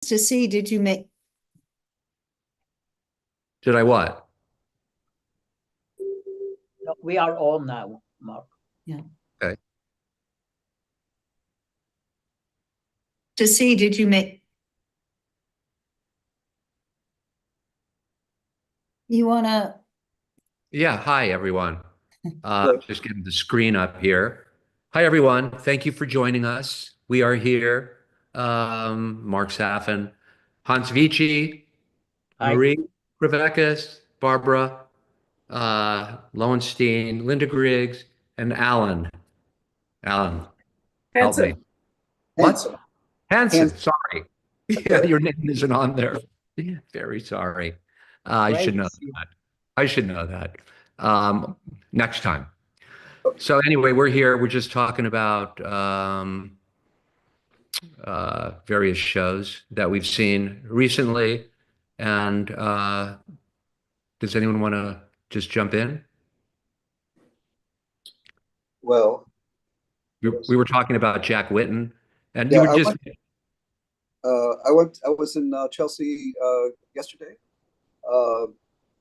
To see, did you make? Did I what? No, we are on now, Mark. Yeah. Okay. To see, did you make? You wanna? Yeah. Hi, everyone. Just getting the screen up here. Hi, everyone. Thank you for joining us. We are here. Mark Safan, Hans Witschi, Hi. Marie Adler-Kravecas, Barbara Lowenstein, Linda Griggs, and Alan. Alan, help me. Hanson. What? Hanson. Hanson. Sorry. Yeah, your name isn't on there. Very sorry. I should know that. I should know that. Next time. So anyway, we're here. We're just talking about various shows that we've seen recently. And does anyone want to just jump in? Well, We were talking about Jack Whitten, and yeah, you were just. I was in Chelsea yesterday.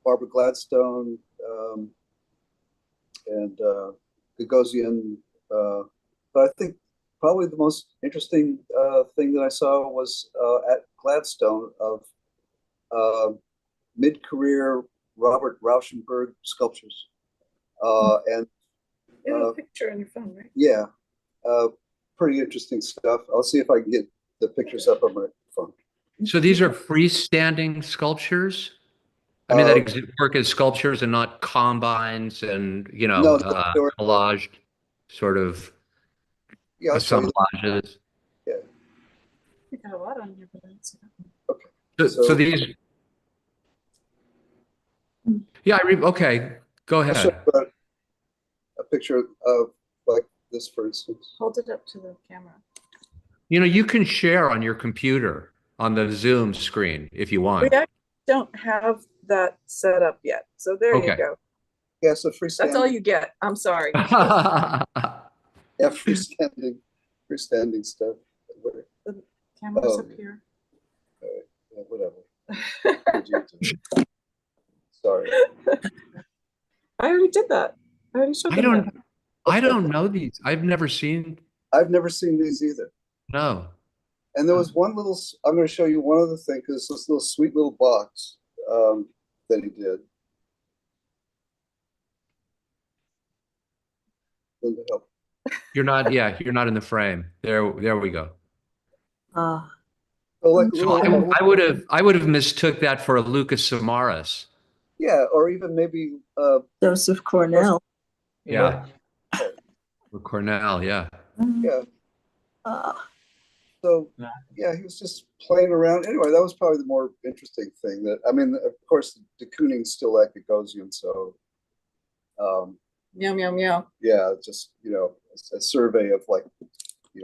Barbara Gladstone and Gagosian. But I think probably the most interesting thing that I saw was at Gladstone of mid-career Robert Rauschenberg sculptures. And You have a picture on your phone, right? yeah, pretty interesting stuff. I'll see if I can get the pictures up on my phone. So these are freestanding sculptures? I mean, that work as sculptures and not combines and, No, they were, collaged sort of yeah, I'll show you. assemblages. Yeah. You got a lot on here, but I don't see that. Okay. So these, yeah, okay, go I'll show ahead. you a picture of like this, for instance. Hold it up to the camera. You can share on your computer on the Zoom screen if you want. We actually don't have that set up yet. So there you go. Yeah, so freestanding. That's all you get. I'm sorry. Yeah, freestanding stuff. The camera's Oh. up here. Yeah, whatever. Sorry. I already did that. I already showed them that. I don't know these. I've never seen. I've never seen these either. No. And there was one little, I'm going to show you one other thing, because this little sweet little box that he did. Linda, help. You're not in the frame. There we go. So like So I would have mistook that for a Lucas Samaras. yeah, or even maybe Joseph Cornell. Yeah. Or Cornell, yeah. yeah. So yeah, he was just playing around. Anyway, that was probably the more interesting thing. That I mean, of course, the Kooning's still at Gagosian, so Meow, meow, meow. yeah, just a survey of like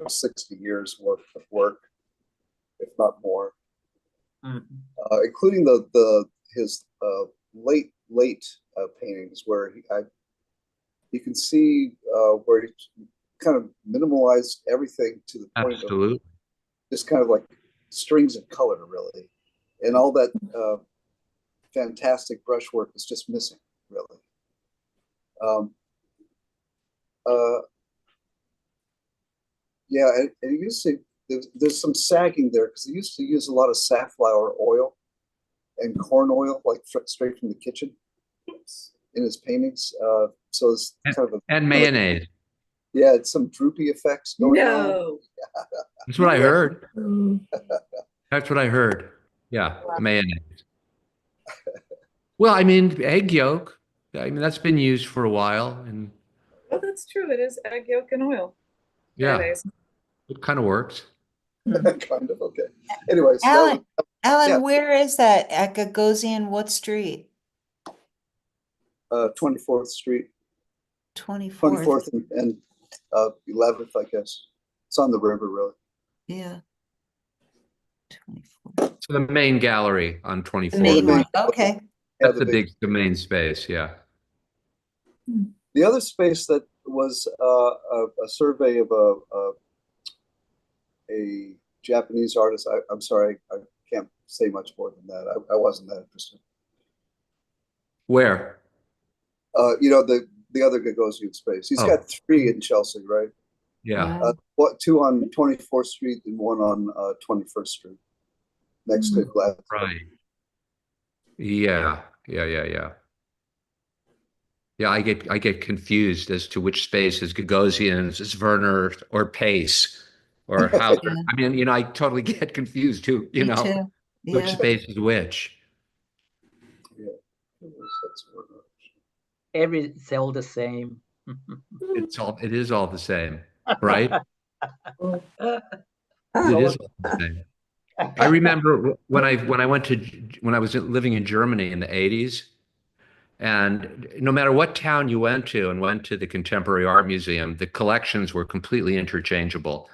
60 years worth of work, if not more, including his late paintings where you can see where he kind of minimalized everything to the point of just kind of like strings of color, really, and all that fantastic brushwork is just missing, really. Yeah, and it used to, there's some sagging there because he used to use a lot of safflower oil and corn oil, like straight from the kitchen in his paintings. So it's kind of and mayonnaise. Yeah, it's some droopy effects going on. That's what I heard. That's what I heard. Yeah, mayonnaise. Well, I mean, egg yolk. I mean, that's been used for a while, and Oh, that's true. It is egg yolk and oil. yeah, Mayonnaise. it kind of works. Kind of, okay. Anyways, Alan, yeah. where is that at Gagosian? What street? 24th Street, 24th. and 11th, I guess. It's on the river, really. Yeah. 24th. So the main gallery on The 24th. main one. Okay. Yeah, That's the main space, yeah. The other space that was a survey of a Japanese artists. I'm sorry, I can't say much more than that. I wasn't that interested. Where? You know, the other Gagosian space. He's got 3 in Chelsea, right? Yeah. 2 on 24th Street and 1 on 21st Street, next to Gladstone. Right. Yeah. Yeah, I get confused as to which space is Gagosian's, is Werner or Pace or Hauser. Yeah. I mean, you know, I totally get confused too, you Me know, too. which Yeah. space is which. Yeah. That's Werner. It's all the same. It is all the same, right? It So- is all the same. I remember when I was living in Germany in the 80s, and no matter what town you went to the Contemporary Art Museum, the collections were completely interchangeable.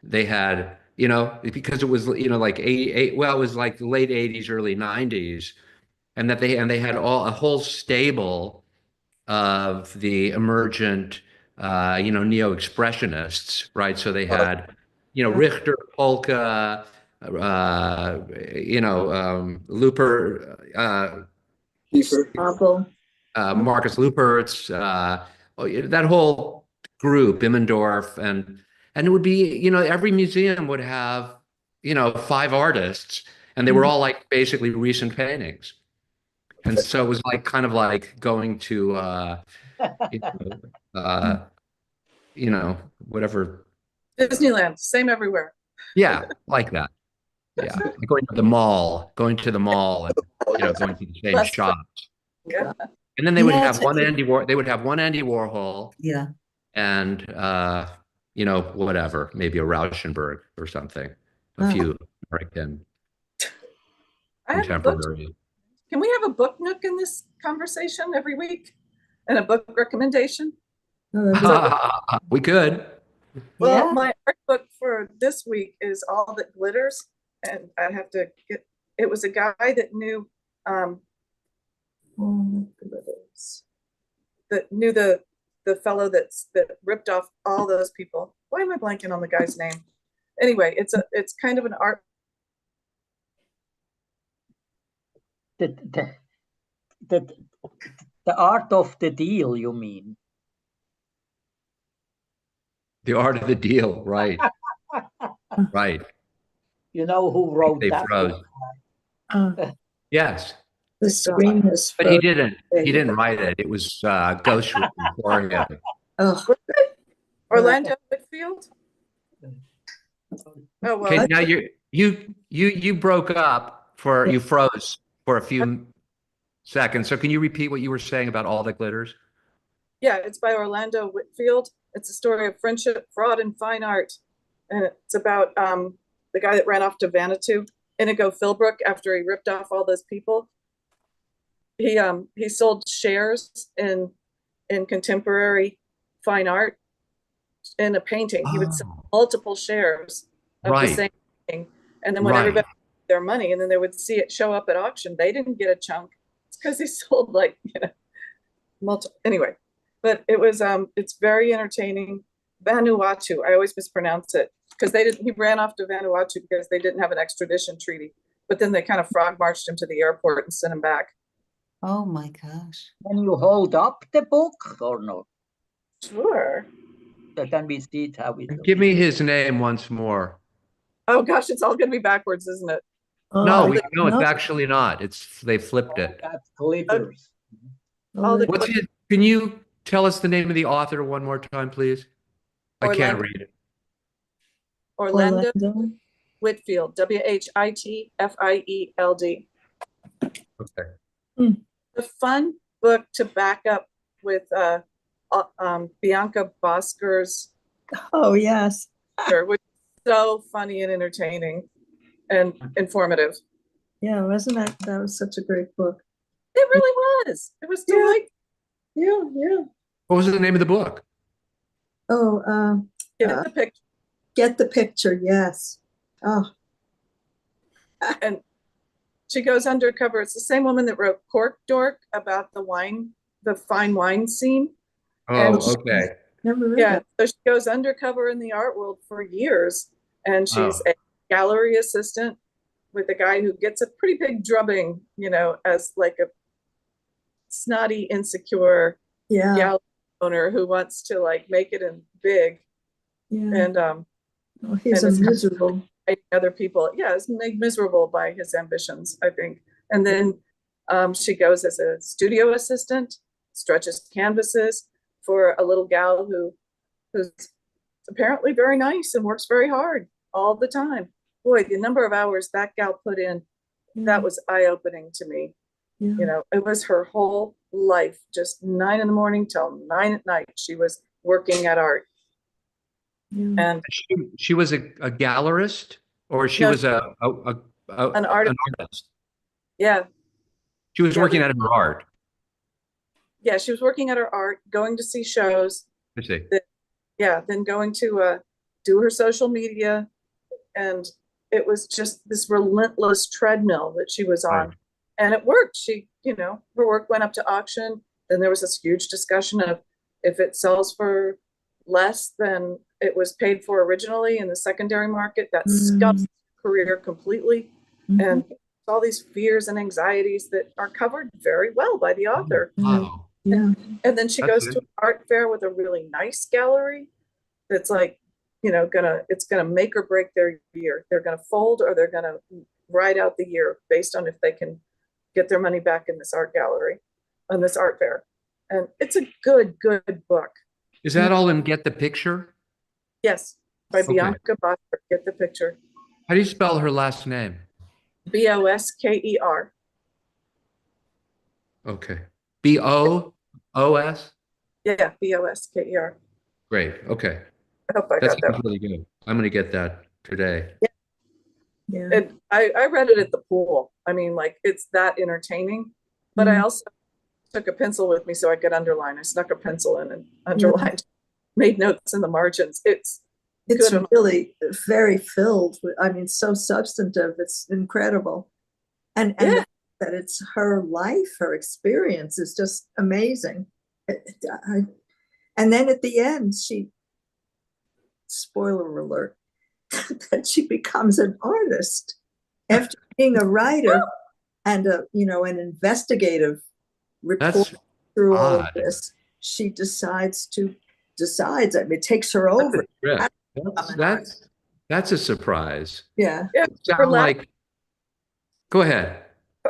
They had, you know, because it was, you know, like it was like the late 80s, early 90s, and they had a whole stable of the emergent, you know, neo-expressionists, right? So they had, you know, Richter, Polka, you know, Looper, Kiefer. Marcus Lupertz, that whole group, Immendorf, and it would be, you know, every museum would have, you know, 5 artists, and they were all like basically recent paintings. And so it was like kind of like going to you know, whatever. Disneyland, same everywhere. Yeah, like that. Yeah. Going to the mall and, you know, going to the same That's shops. Yeah. And then they would Yeah, have one Andy Warhol Yeah. and you know, whatever, maybe a Rauschenberg or something. A few American I have a book. contemporary. Can we have a book nook in this conversation every week? And a book recommendation? We could. Well, Yeah. my art book for this week is All That Glitters, and I have to get, it was a guy that knew the fellow that ripped off all those people. Why am I blanking on the guy's name? Anyway, it's kind of an art. The art of the deal, you mean? The Art of the Deal, right. Right. You know who wrote They that froze. book? Yes. The screen is But he frozen. didn't write it. It was Ghost written for him. Oh, Orlando Whitfield? Oh, well, Okay, now you broke up you froze for a few seconds. So can you repeat what you were saying about All That Glitters? yeah, it's by Orlando Whitfield. It's a story of friendship, fraud, and fine art. And it's about the guy that ran off to Vanuatu, Inigo Philbrook, after he ripped off all those people. He sold shares in contemporary fine art in a painting. He would sell multiple shares of the same thing. And then when everybody got their money, and then they would see it show up at auction, they didn't get a chunk. It's because he sold, like, you know, multiple. Anyway, but it was it's very entertaining. Vanuatu, I always mispronounce it because he ran off to Vanuatu because they didn't have an extradition treaty. But then they kind of frog marched him to the airport and sent him back. Oh my gosh. Can you hold up the book or not? Sure. So then we see how it Give me his name once more. Oh gosh, it's all gonna be backwards, isn't it? No, it's actually not. They flipped it. That's glitters. Can you tell us the name of the author one more time, please? I can't read it. Orlando Whitfield, Whitfield. Okay. A fun book to back up with Bianca Bosker's, oh yes. which is so funny and entertaining and informative. Yeah, wasn't that was such a great book. It really was. It was delightful. Yeah. What was the name of the book? Oh, Get the picture. Get the Picture, yes. Oh. And she goes undercover. It's the same woman that wrote Cork Dork about the fine wine scene. Oh, okay. Never read Yeah, that. so she goes undercover in the art world for years, and she's gallery assistant with a guy who gets a pretty big drubbing, you know, as like a snotty, insecure Yeah. gallery owner who wants to like make it in big. Yeah. And Oh, he's a and it's- miserable. other people, yeah, is made miserable by his ambitions, I think. And then she goes as a studio assistant, stretches canvases for a little gal who's apparently very nice and works very hard all the time. Boy, the number of hours that gal put in, that was eye-opening to me. Yeah. You know, it was her whole life, just 9 in the morning till 9 at night. She was working at art. Yeah. And She was a gallerist, or she No, was an artist. artist. Yeah, She was Yeah, working at her art. yeah, she was working at her art, going to see shows. I see. Yeah, then going to do her social media. And it was just this relentless treadmill that she was on. Right. And it worked. She, you know, her work went up to auction. Then there was this huge discussion of if it sells for less than it was paid for originally in the secondary market, that scuffs her career completely. And all these fears and anxieties that are covered very well by the author. Wow. Yeah. And then she That's goes it. to an art fair with a really nice gallery that's like, you know, it's gonna make or break their year. They're gonna fold or they're gonna ride out the year based on if they can get their money back in this art gallery, on this art fair. And it's a good book. Is that all in Get the Picture? Yes, by Okay. Bianca Bosper. Get the picture. How do you spell her last name? Bosker. Okay. B-O-O-S? Yeah, Bosker. Great. Okay. I hope I That got that. sounds really good. I'm going to get that today. Yeah. And I read it at the pool. I mean, like, it's that entertaining. But I also took a pencil with me so I could underline. I snuck a pencil in and underlined, made notes in the margins. It's good. really very filled with, I mean, so substantive. It's incredible. And Yeah. that it's her life, her experience is just amazing. And then at the end, spoiler alert, that she becomes an artist after being a writer and an investigative report That's through all of odd. this. She decides. I mean, it takes her over. Yeah. That's a surprise. Yeah. Yeah, Sound like, go ahead.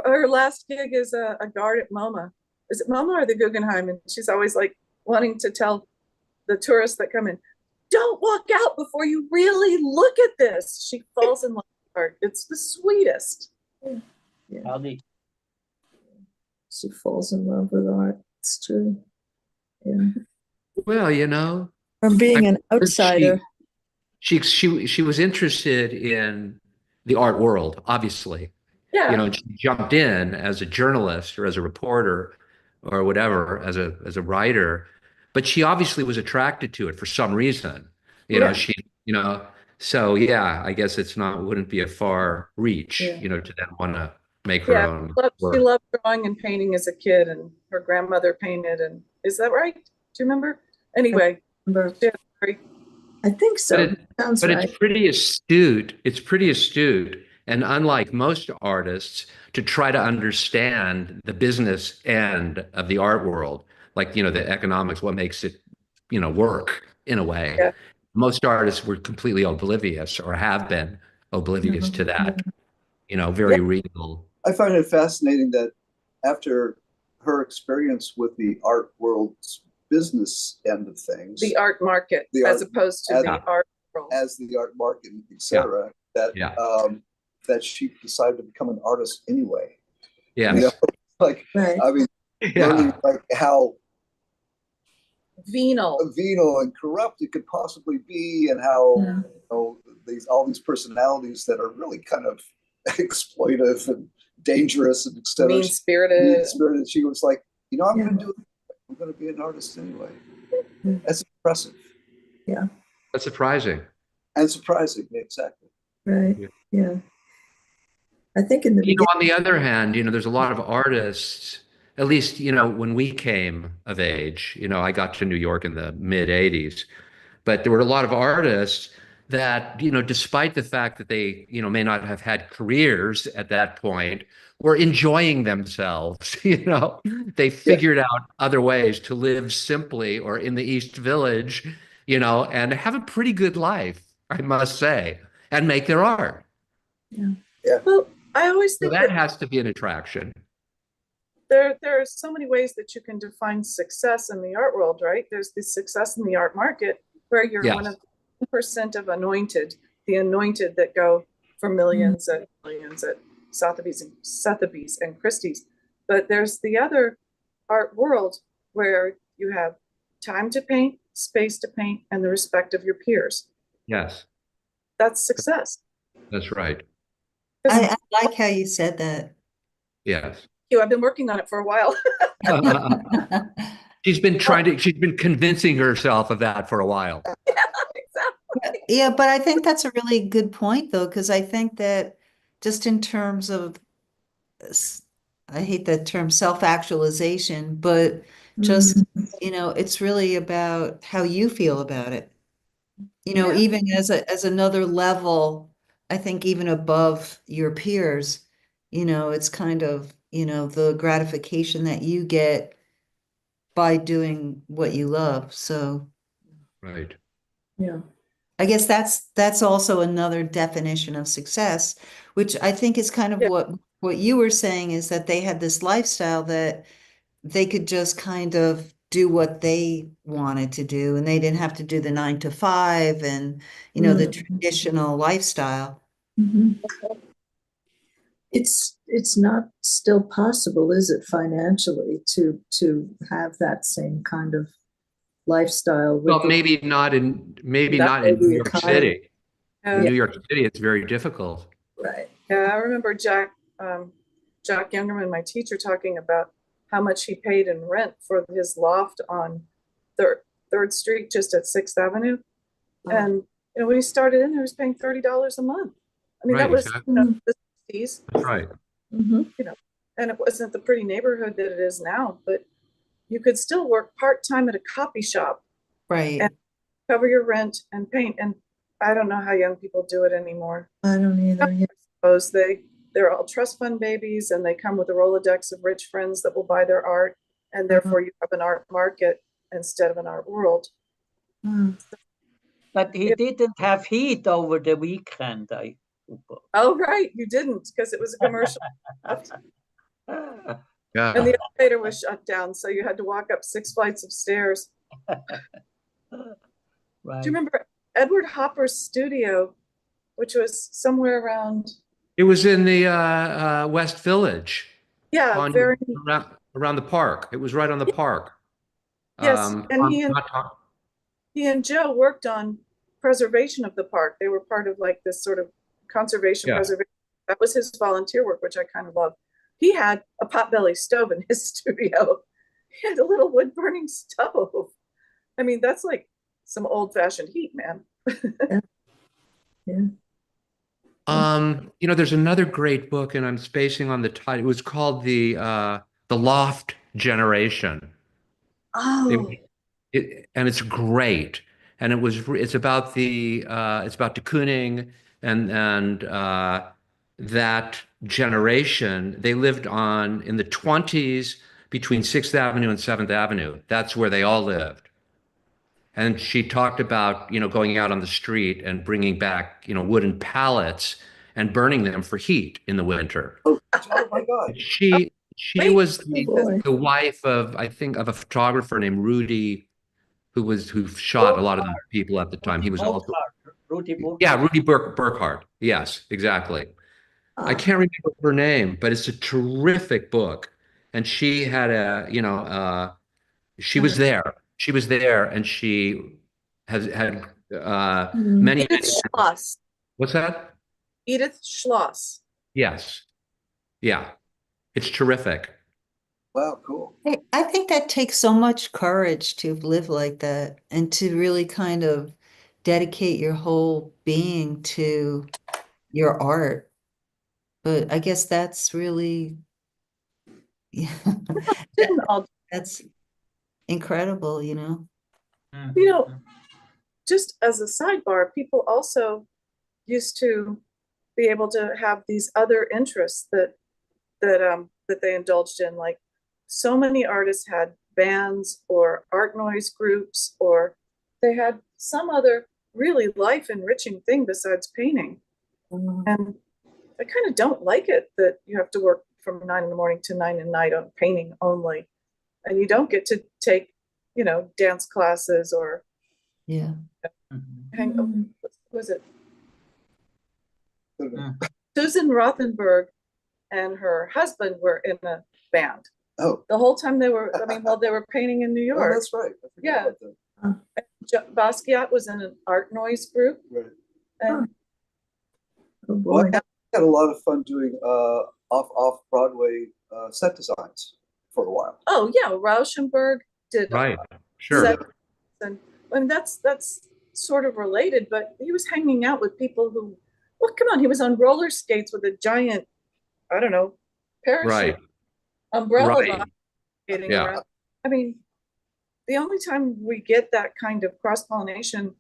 her last gig is a guard at MoMA. Is it MoMA or the Guggenheim? And she's always like wanting to tell the tourists that come in, don't walk out before you really look at this. She falls in love with art. It's the sweetest. Howdy. She falls in love with art. It's true. Yeah. Well, you know, From being an outsider. she was interested in the art world, obviously. Yeah. You know, she jumped in as a journalist or as a reporter or whatever, as a writer, but she obviously was attracted to it for some reason. So yeah, I guess wouldn't be a far reach, to then want to make her own work. She loved drawing and painting as a kid, and her grandmother painted. And is that right? Do you remember? Anyway, I think so. Sounds but right. it's pretty astute. It's pretty astute. And unlike most artists, to try to understand the business end of the art world, like, the economics, what makes it, work in a way. Yeah. Most artists were completely oblivious or have been oblivious to that, very real. I find it fascinating that after her experience with the art world's business end of things, the art market, as opposed to the art world. as the art market, etc., that she decided to become an artist anyway. Yeah. Right. I mean, learning like how venal and corrupt it could possibly be, and how all these personalities that are really kind of exploitive and dangerous and etc. mean-spirited. She was like, I'm going to do it. I'm going to be an artist anyway. That's impressive. Yeah. That's surprising. And surprising, exactly. Right. Yeah. I think in the beginning, on the other hand, there's a lot of artists, at least, when we came of age, I got to New York in the mid 80s, but there were a lot of artists that, despite the fact that they, may not have had careers at that point, were enjoying themselves. They figured out other ways to live simply or in the East Village, and have a pretty good life, I must say, and make their art. Well, I always So think that has to be an attraction. there are so many ways that you can define success in the art world, right? There's the success in the art market where you're Yes. one of the % of the anointed that go for millions and millions at Sotheby's and Christie's. But there's the other art world where you have time to paint, space to paint, and the respect of your peers. Yes, That's success. that's right. I like how you said that. Yes. I've been working on it for a while. She's been convincing herself of that for a while. Exactly. Yeah, but I think that's a really good point, though, because I think that just in terms of, I hate that term self-actualization, but just, it's really about how you feel about it. Yeah. Even as another level, I think even above your peers, it's kind of, the gratification that you get by doing what you love. So Right. Yeah. I guess that's also another definition of success, which I think is kind of what you were saying, is that they had this lifestyle that they could just kind of do what they wanted to do, and they didn't have to do the 9 to 5 and the traditional lifestyle. It's not still possible, is it, financially to have that same kind of lifestyle? Well, maybe not in New York City. In New York City, it's very difficult. Right. Yeah, I remember Jack Youngerman, my teacher, talking about how much he paid in rent for his loft on Third Street, just at 6th Avenue. And when he started in, he was paying $30 a month. I mean, Right, that was exactly. the 60s. That's right. And it wasn't the pretty neighborhood that it is now, but you could still work part-time at a copy shop, Right. and cover your rent and paint. And I don't know how young people do it anymore. I don't either. Yeah. I suppose they're all trust fund babies, and they come with a Rolodex of rich friends that will buy their art, and therefore you have an art market instead of an art world. But he didn't have heat over the weekend, I suppose. Oh, right, you didn't, because it was a commercial. Yeah. And the elevator was shut down, so you had to walk up 6 flights of stairs. Right. Do you remember Edward Hopper's studio, which was somewhere around? It was in the West Village. Yeah, around the park. It was right on the park. Yes, and he and Joe worked on preservation of the park. They were part of like this sort of conservation preservation. That was his volunteer work, which I kind of love. He had a potbelly stove in his studio. He had a little wood burning stove. I mean, that's like some old fashioned heat, man. There's another great book, and I'm spacing on the title. It was called the Loft Generation. Oh, and it's great. And it's about the Kooning and that generation. They lived in the 20s between 6th Avenue and 7th Avenue. That's where they all lived. And she talked about, going out on the street and bringing back, wooden pallets and burning them for heat in the winter. Oh my God. She was the wife of, I think, of a photographer named Rudy, who shot a lot of the people at the time. He was also Rudy Burkhardt. Yeah, Rudy Burkhardt. Yes, exactly. I can't remember her name, but it's a terrific book. And she had she was there. She was there, and she has had many. Edith Schloss. What's that? Edith Schloss. Yes. Yeah. It's terrific. Wow, cool. I think that takes so much courage to live like that and to really kind of dedicate your whole being to your art. But I guess that's really, Didn't all that's incredible, to just as a sidebar, people also used to be able to have these other interests that they indulged in. Like so many artists had bands or art noise groups, or they had some other really life enriching thing besides painting. And I kind of don't like it that you have to work from 9 in the morning to 9 at night on painting only, and you don't get to take, you know, dance classes or hang. What was it? Susan Rothenberg and her husband were in a band. Oh, The whole time they were, I mean, while they were painting in New oh, York. that's right. I forgot Yeah. about that. Basquiat was in an art noise group. Right. And Oh Well, boy. I had a lot of fun doing off Broadway set designs for a while. oh yeah, Rauschenberg did Right. Sure. set, and that's sort of related, but he was hanging out with people who, well, come on, he was on roller skates with a giant, I don't know, parachute Right. umbrella Right. skating Yeah. around. I mean, the only time we get that kind of cross-pollination,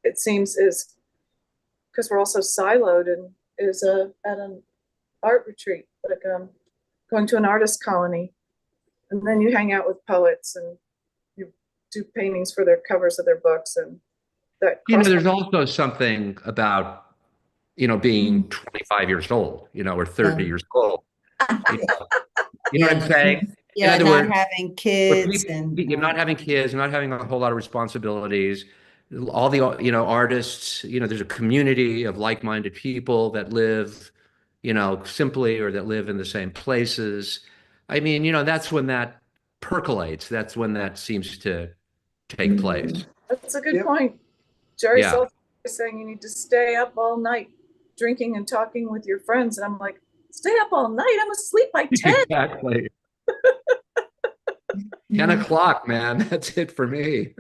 it seems, is because we're also siloed, and is at an art retreat, like going to an artist colony, and then you hang out with poets and you do paintings for their covers of their books, and that You know, there's also something about, you know, being 25 years old, you know, or 30 years old. You know what I'm saying? Yeah, In other not words, having But kids you're not having kids, you're not having a whole lot of responsibilities. All the, you know, artists, you know, there's a community of like-minded people that live, you know, simply, or that live in the same places. I mean, you know, that's when that percolates. That's when that seems to take place. That's a good Yep. point. Jerry Yeah. Salter is saying you need to stay up all night drinking and talking with your friends, and I'm like, stay up all night? I'm asleep by 10. Exactly. 10 o'clock, man. That's it for me.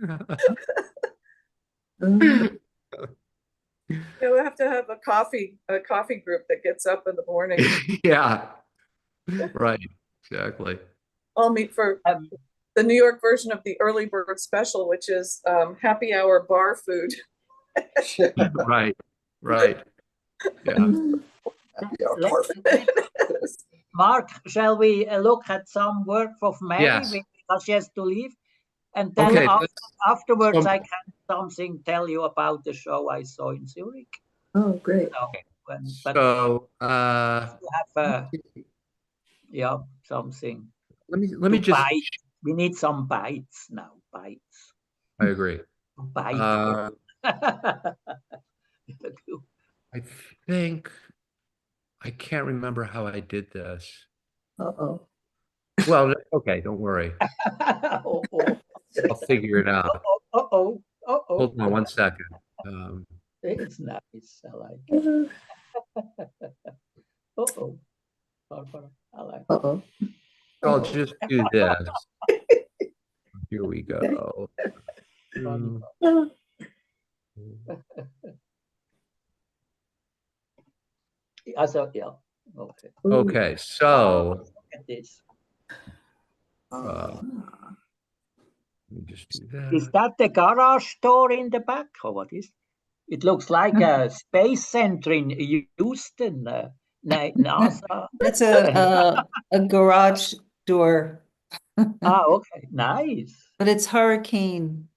You have to have a coffee group that gets up in the morning. Yeah. Right. Exactly. I'll meet for the New York version of the early bird special, which is happy hour bar food. Right. Right. Yeah. Yeah, perfect. Mark, shall we look at some work of Mary Yes. because she has to leave? And then Okay. afterwards, so- I can tell you about the show I saw in Zurich. Oh, great. So, but So, you have yeah, something. let me to just, bite. We need some bites now. Bites. I agree. Bite. I think, I can't remember how I did this. Uh-oh. Well, okay, don't worry. Oh, I'll figure it out. oh. Hold on one second. It's nice. I like it. Uh-oh. Barbara, I like it. Uh-oh. I'll just do this. Here we go. Also, yeah. Okay. Okay, so Look at this. let me just do Is that. that the garage door in the back, or what is? It looks like a space center in Houston, NASA. That's a garage door, Okay, nice. but it's hurricane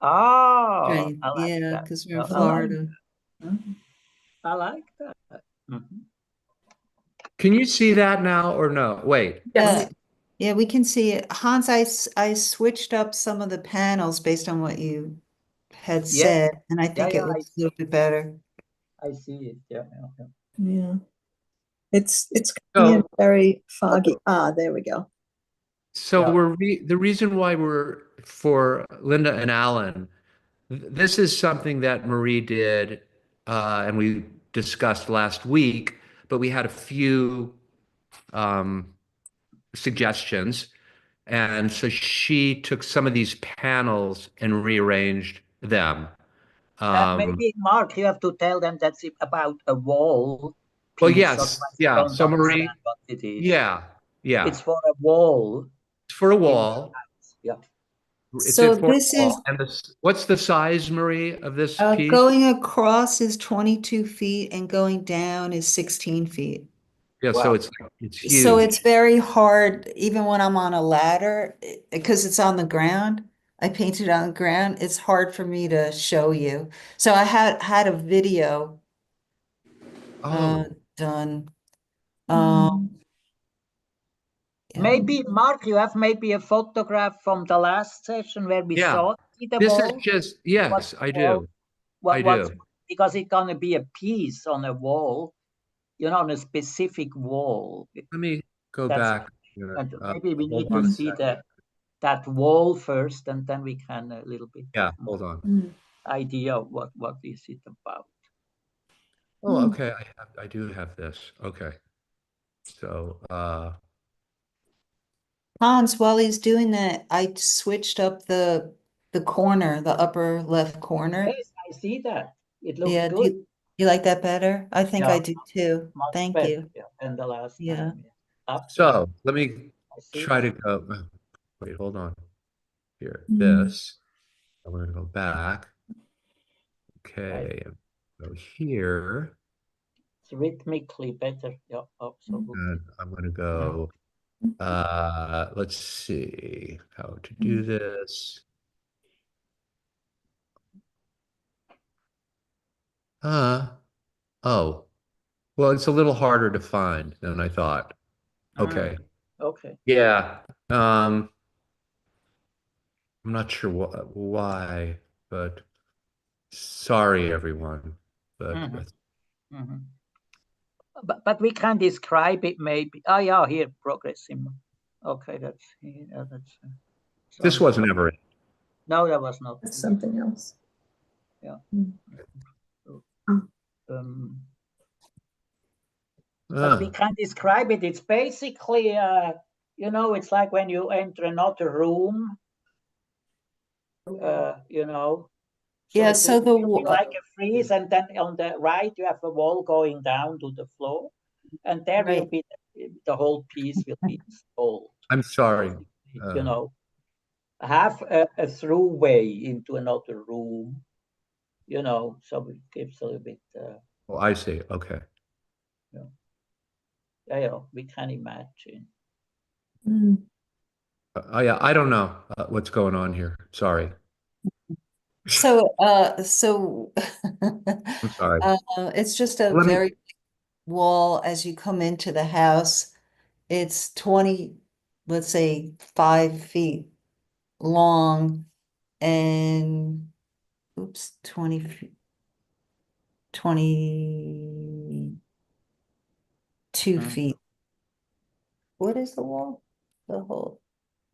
Oh, strength. I like Yeah, that. because we're in I like Florida. I like that. Mhm. Can you see that now or no? Wait. Yes. Yeah, we can see it. Hans, I switched up some of the panels based on what you had Yeah. said, and I think Yeah, it looks a little bit better. I see it. Yeah. Yeah. It's coming in very foggy. There we go. So Yeah. the reason why we're for Linda and Alan, this is something that Marie did, and we discussed last week, but we had a few suggestions. And so she took some of these panels and rearranged them. Maybe Mark, you have to tell them that's about a wall. Well, piece, yes, otherwise yeah. they don't So Marie, understand what it is. yeah. It's for a wall. It's for a wall. Yeah. It's So a fourth this wall. is And what's the size, Marie, of this piece? going across is 22 feet and going down is 16 feet. Yeah, Wow. so it's huge. So it's very hard, even when I'm on a ladder, because it's on the ground. I painted on the ground. It's hard for me to show you. So I had a video Oh, done. Yeah. Maybe, Mark, you have maybe a photograph from the last session where we Yeah. saw the this is wall? just, yes, I do. What, I what's, do. because it's going to be a piece on a wall, you know, on a specific wall. Let me go That's- back. here. And maybe we Hold need on to a see second. that wall first, and then we can a little bit Yeah, have hold on. idea of what is it about. Oh, okay. I do have this. Okay. So, Hans, while he's doing that, I switched up the corner, the upper left corner. Yes, I see that. It looks Yeah, good. you like that better? I think I Yeah. do too. Much Thank better, you. yeah, than the last Yeah. time. Yeah. Absolutely. so let me I see try to that. go. Wait, hold on. Here, Mm. this. I'm going to go back. Okay. Right. Go here. It's rhythmically better. Yeah, absolutely. And I'm going to go, let's see how to do this. Oh, well, it's a little harder to find than I thought. Okay. Okay. Yeah. I'm not sure why, but sorry, everyone. But Mhm. Mhm. But we can describe it maybe. Oh yeah, here progressive. Okay, that's here. That's this wasn't ever it. No, that was not. That's something else. Yeah. But we can describe it. It's basically, you know, it's like when you enter another room, you know. Yeah, it's so like a frieze, and then on the right you have a wall going down to the floor, and there will Right. be the whole piece will be installed. I'm sorry. You know, have a throughway into another room, you know, so it gives a little bit. Oh, I see. Okay. Yeah, we can imagine. Oh, yeah. I don't know what's going on here. Sorry. So I'm sorry. it's just a Let me- very big wall as you come into the house. It's 20, let's say 5 feet long and 20 feet, 22 feet. What is the wall? The whole.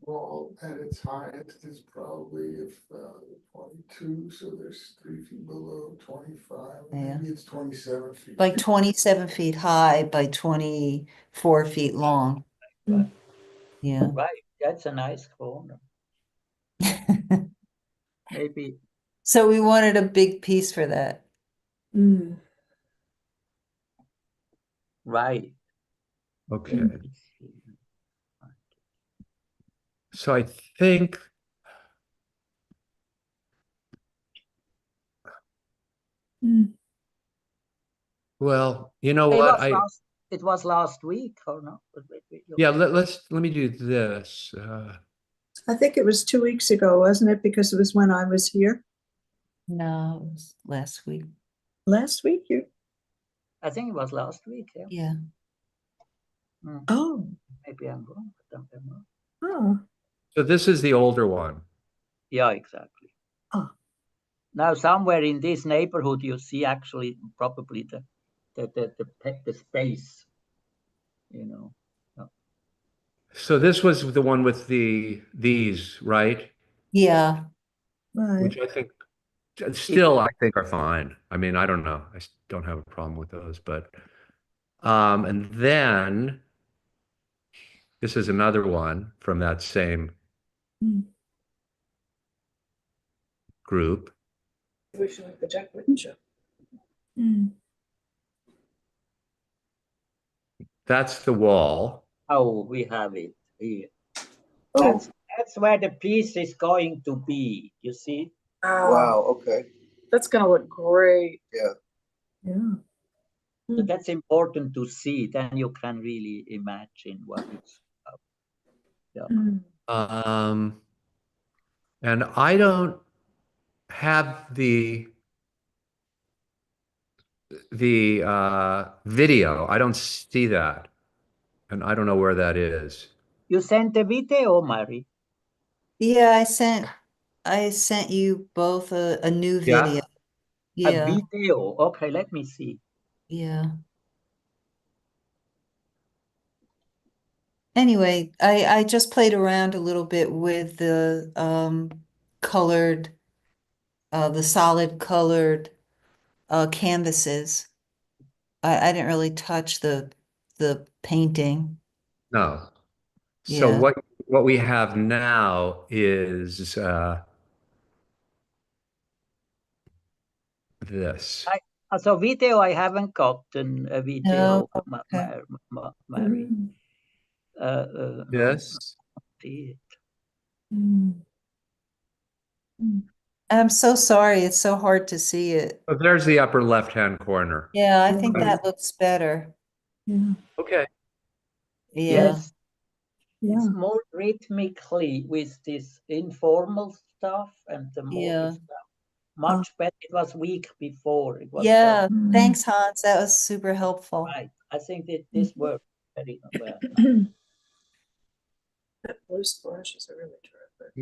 Well, at its highest is probably 22, so there's 3 feet below 25. Yeah. Maybe it's 27 feet. Like 27 feet high by 24 feet long. Right. Yeah. Right, that's a nice corner. Maybe. So we wanted a big piece for that. Right. Okay. So I think well, you know what? It was last week or not? Yeah, let me do this. I think it was 2 weeks ago, wasn't it? Because it was when I was here. No, it was last week. Last week, you? I think it was last week. Yeah. Yeah. Oh. Maybe I'm wrong. But I'm wrong. Oh. So this is the older one. Yeah, exactly. Oh. Now, somewhere in this neighborhood, you see actually probably the space, you know. So this was the one with these, right? Yeah. Right. Which I think still I think are fine. I mean, I don't know. I don't have a problem with those, but and then this is another one from that same group. That's the wall. Oh, we have it here. Oh. That's where the piece is going to be, you see? Wow, okay. That's gonna look great. Yeah. Yeah. So that's important to see. Then you can really imagine what it's about. Yeah. And I don't have the video. I don't see that. And I don't know where that is. You sent the video, Marie? Yeah, I sent you both a new video. Yeah? Yeah. A video. Okay, let me see. Yeah. Anyway, I just played around a little bit with the colored the solid colored canvases. I didn't really touch the painting. No. So Yeah. what we have now is this. So video, I haven't gotten a video, No, okay. Marie. Yes. See it. I'm so sorry. It's so hard to see it. Oh, there's the upper left-hand corner. Yeah, I think that looks better. Yeah. Okay. Yeah. Yes, Yeah. it's more rhythmically with this informal stuff and the more Yeah. stuff. Much better. It was week before. It was Yeah. Thanks, Hans. That was super helpful. right. I think that this worked very well. That blue splashes are really terrific.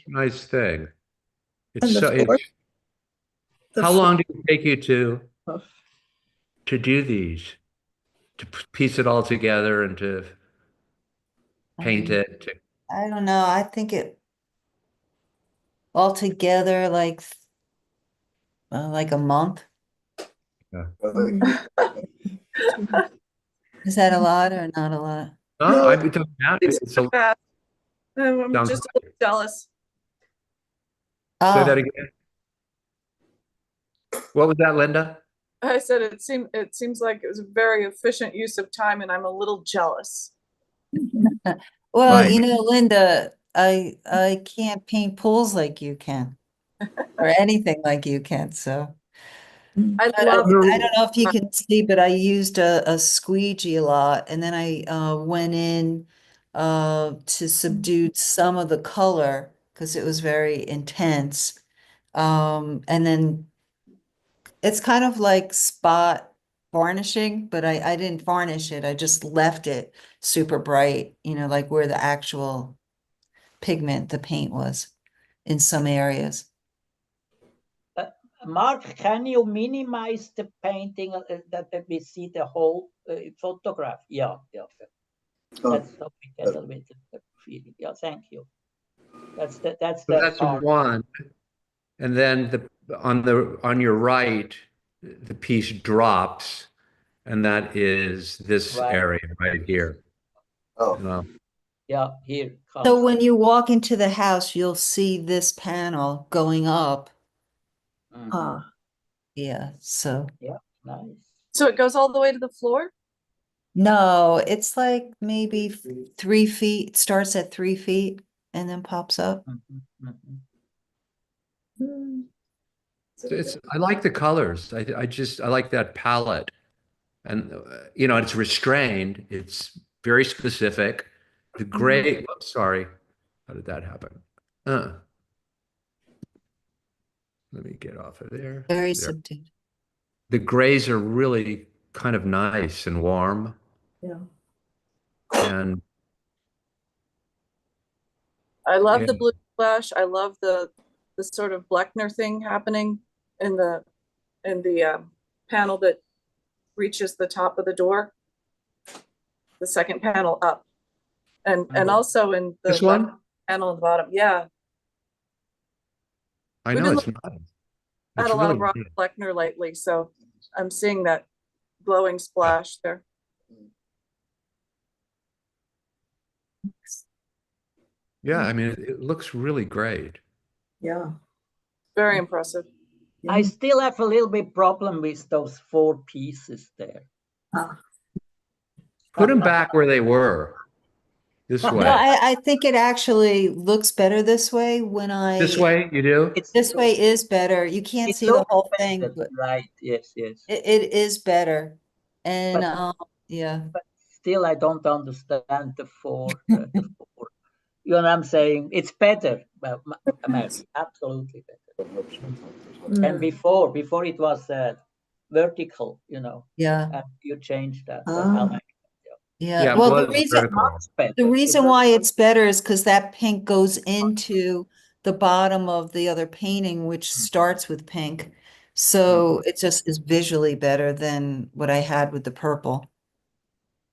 Nice thing. And It's the so fourth- the how fourth- long did it take you to do these? To piece it all together and to paint it? I don't know. I think it altogether like a month. Is that a lot or not a lot? No, I don't doubt it. It's a, Fast. I'm Sounds just a little jealous. say that Oh, again. What was that, Linda? I said it seems like it was a very efficient use of time, and I'm a little jealous. well, Right. you know, Linda, I can't paint pools like you can, or anything like you can. So I I love don't know if you can see, but I used a squeegee a lot, and then I went in to subdue some of the color because it was very intense. And then it's kind of like spot varnishing, but I didn't varnish it. I just left it super bright, you know, like where the actual pigment, the paint was in some areas. Mark, can you minimize the painting that we see the whole photograph? Yeah. That's so we get a little bit of feeling. Yeah, thank you. That's part. One. And then on your right, the piece drops, and that is this Right. area right here. Oh, Yeah, here comes. So when you walk into the house, you'll see this panel going up. Yeah, so Yeah, nice. So it goes all the way to the floor? no, it's like maybe 3 feet, starts at 3 feet and then pops up. I like the colors. I like that palette, and you know, it's restrained. It's very specific. The gray. Oh, sorry, how did that happen? Let me get off of there. Very There. subdued. The grays are really kind of nice and warm. Yeah. And I love Yeah. the blue splash. I love the sort of Bleckner thing happening in the panel that reaches the top of the door, the second panel up, and also in the this one, panel on the bottom. Yeah, I We've know been it's not. I had It's a lot really of Robert good. Bleckner lately, so I'm seeing that glowing splash there. Yeah, I mean, it looks really great. Yeah. Very impressive. I still have a little bit problem with those 4 pieces there. Put them back where they were. This No, way. I think it actually looks better this way when This way, you do? This way is better. You can't It see the looks whole better, thing, but right? Yes, yes. it is better. And But- yeah. But still, I don't understand the four. The four. You know what I'm saying? It's better, well, Mary, absolutely better. And before it was vertical, you know. Yeah. And you changed that. I Ah. like Yeah. Yeah, Well, it the was reason vertical. much better. the reason It was- why it's better is because that pink goes into the bottom of the other painting, which starts with pink. So it just is visually better than what I had with the purple.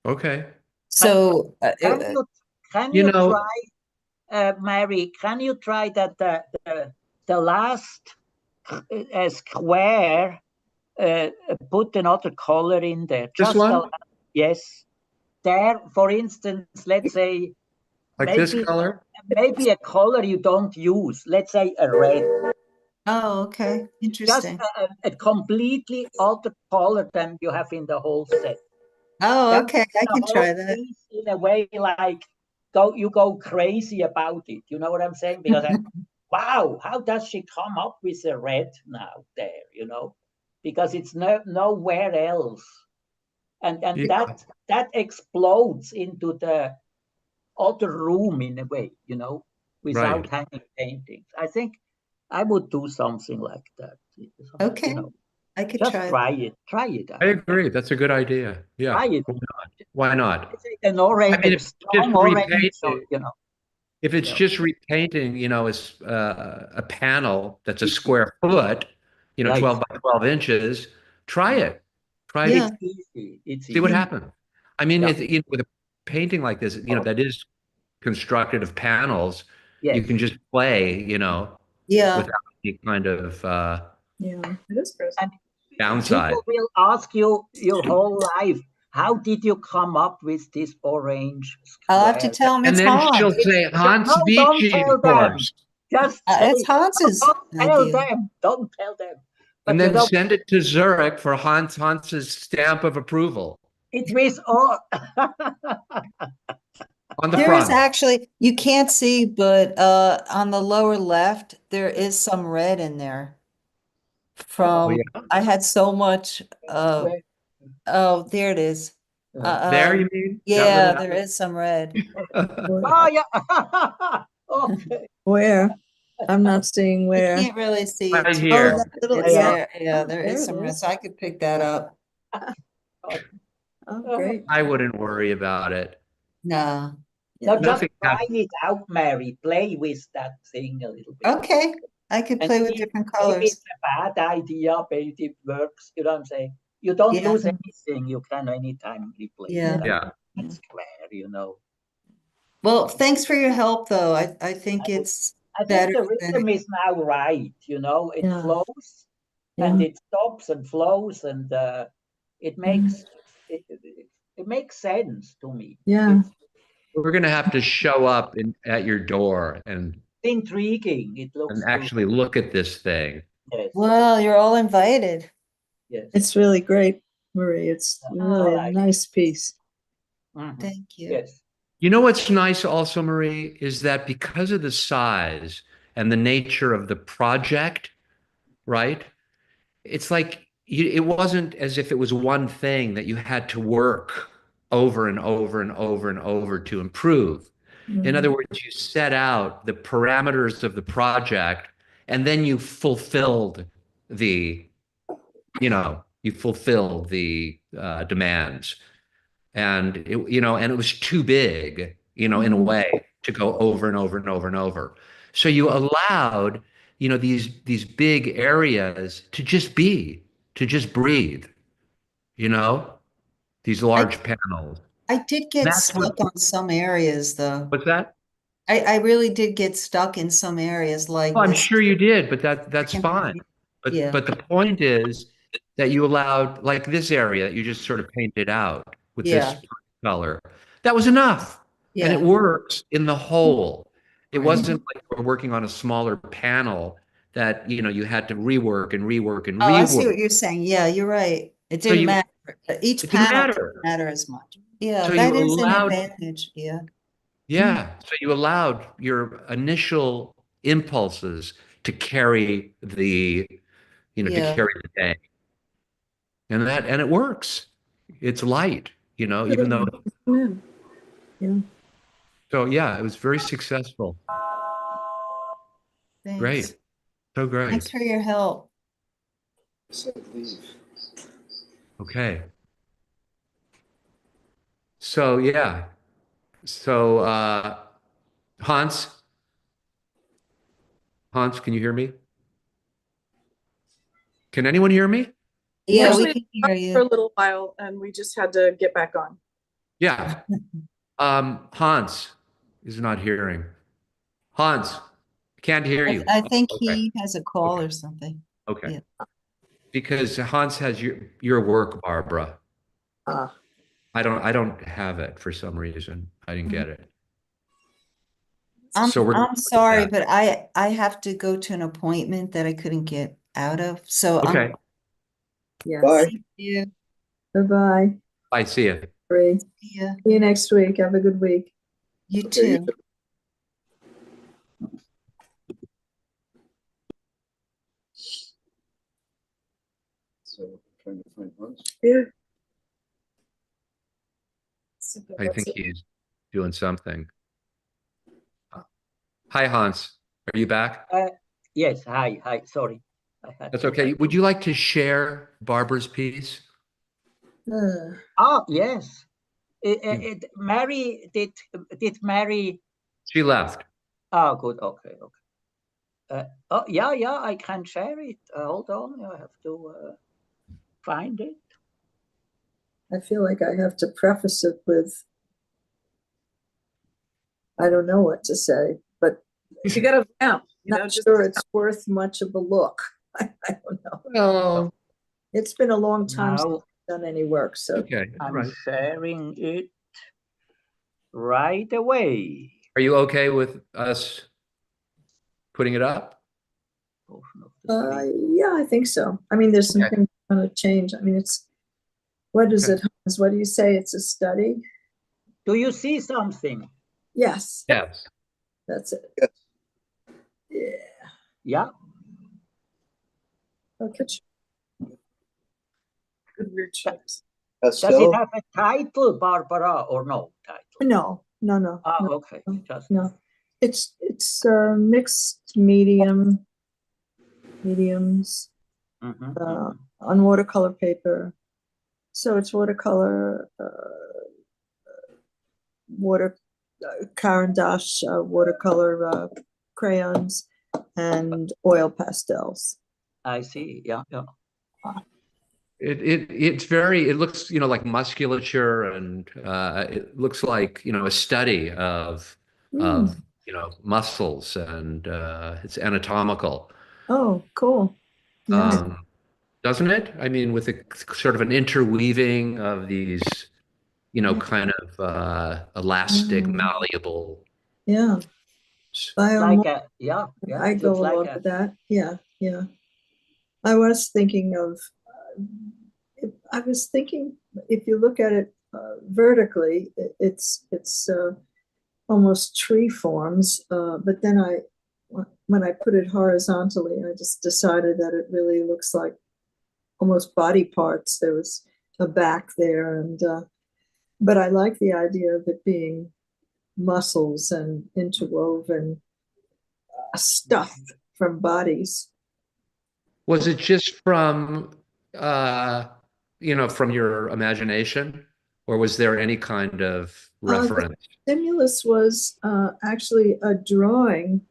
Okay. So Can You you know- try, Mary? Can you try that the last square? Put another color in there. This one? Yes. There, for instance, let's say Like this color? maybe a color you don't use. Let's say a red. oh, okay. Just Interesting. a completely other color than you have in the whole set. Oh, That okay. I the can whole try that. piece in a way like you go crazy about it. You know what I'm saying? Because wow, how does she come up with a red now there? You know, because it's nowhere else, and Yeah. that explodes into the other room in a way. You know, without Right. hanging paintings. I think I would do something like that. Okay. You know, I could just try. try it. Try it out. I agree. That's a good idea. Yeah. Try it. Why not? An orange, I mean, if it's just strong orange, repainting, you know. if it's Yeah. just repainting, you know, as a panel that's a square foot, you know, Right. 12 by 12 inches, try it. Try Yeah. it. It's easy. It's See what easy. happens. I mean, Yeah. you know, with a painting like this, you know, that is constructed of panels, you Yes. can just play, you know, Yeah. without any kind of Yeah, it is present. And downside. people will ask you your whole life, how did you come up with this orange square? I'll have to tell him And it's then Hans. she'll say Hans No, don't Witschi, tell of them. course. Just say, It's Hans's don't tell idea. them. Don't tell them. But And you then know, send it to Zurich for Hans's stamp of approval it was all. on the There is front. actually, you can't see, but on the lower left, there is some red in there. From, yeah. I had so much, Where- oh, there it is. There, you mean? Yeah, That there is some red. Oh, yeah. Okay. Where? I'm not seeing You where. can't really see Right it. too here. well. that little- It's yeah. there. Yeah, there There is it some red, is. so I could pick that up. Oh, great. I wouldn't worry about it. No. Now just Nothing try it out, Mary. Play with that thing a little bit. Okay, I could And play with see, different maybe colors. it's a bad idea, but it works. You know what I'm saying? You don't Yeah. lose anything. You can anytime replace Yeah. that. Yeah. That's square, you know. Well, thanks for your help, though. I think it's I think better the than rhythm is now right. You know, it Yeah. flows Yeah. and it stops and flows, and it makes it makes sense to me. Yeah. It's We're going to have to show up at your door and intriguing. It looks good. actually look at this thing. Yes. Well, you're all invited. Yes. It's really great, Marie. It's really a Alright. nice piece. Mhm. Thank you. Yes. You know what's nice also, Marie, is that because of the size and the nature of the project, right? It's like it wasn't as if it was one thing that you had to work over and over and over and over to improve. In other words, you set out the parameters of the project and then you fulfilled the, demands. And and it was too big, in a way to go over and over and over and over. So you allowed, these big areas to just breathe, these large panels. I did get That's what- stuck on some areas, though. What's that? I really did get stuck in some areas like Oh, I'm this. sure you did, but that's second fine. area. But Yeah. but the point is that you allowed, like this area that you just sort of painted out with Yeah. this color. That was enough. And it Yeah. works in the whole. It Right. wasn't like we're working on a smaller panel that, you had to rework and rework and Oh, I see rework. what you're saying. Yeah, you're right. It So didn't you- matter. Each It didn't panel matter. didn't matter as much. Yeah, So that you is an allowed- advantage. Yeah. Yeah. So you allowed your initial impulses to carry the, to Yeah. carry the day. And it works. It's light, even though, Yeah. so yeah, it was very successful. Thanks. Great. So great. Thanks for your help. Said leave. Okay. So yeah. So Hans, can you hear me? Can anyone hear me? Yeah, we Actually, can hear for a you. little while, and we just had to get back on. Yeah. Hans is not hearing. Hans, can't hear you. I think Okay. he has a call Okay. or something. Okay. Yeah. Because Hans has your work, Barbara. Ah, I don't have it for some reason. I didn't get it. I'm So we're sorry, yeah. but I have to go to an appointment that I couldn't get out of. So Okay. yes. Bye. see you. Bye-bye. I see you. Great. See ya. See you next week. Have a good week. You Okay, you too. too. So trying to find Hans. Yeah. I think he's doing something. Hi, Hans. Are you back? Yes, hi, sorry. That's okay. Would you like to share Barbara's piece? Yes. Mary, did Mary? She left. Oh, good, okay. Yeah, I can share it. Hold on, I have to find it. I feel like I have to preface it with, I don't know what to say, but You got to vamp. not sure it's worth much of a look. I don't know. Oh, It's been a long time since Now I've done any work, so okay. All I'm right. sharing it right away. Are you okay with us putting it up? Portion of the screen. yeah, I think so. I mean, there's some Okay. things going to change. I mean, what is Okay. it, Hans? What do you say? It's a study? Do you see something? Yes, Yes. that's it. Yes. Yeah. Yeah. Okay. Good weird shapes. Does it Pastel. have a title, Barbara, or no title? No. No, okay. Just No. It's mixed mediums on watercolor paper. So it's watercolor, Caran d'Ache watercolor crayons and oil pastels. I see. Yeah. It looks, like musculature, and it looks like, a study of muscles, and it's anatomical. Oh, cool. Yeah. Doesn't it? I mean, with a sort of an interweaving of these, kind of elastic, malleable. Yeah. Like yeah. I It go looks like along with that. Yeah. I was thinking of, if you look at it vertically, it's almost tree forms. But then when I put it horizontally, I just decided that it really looks like almost body parts. There was a back there, but I like the idea of it being muscles and interwoven stuff from bodies. Was it just from, from your imagination, or was there any kind of reference? The stimulus was actually a drawing,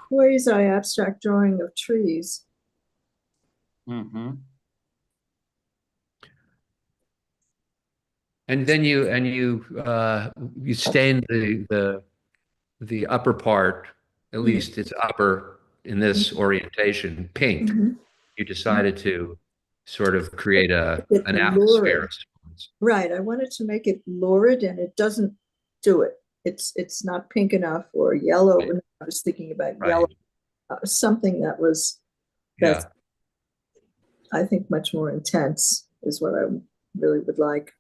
quasi-abstract drawing of trees. And then you stained the upper part, at least it's upper in this orientation, pink. You decided to sort of create an atmosphere. Right. I wanted to make it lurid, and it doesn't do it. It's not pink enough or yellow. Right. I was thinking about yellow, something that's I think much more intense is what I really would like.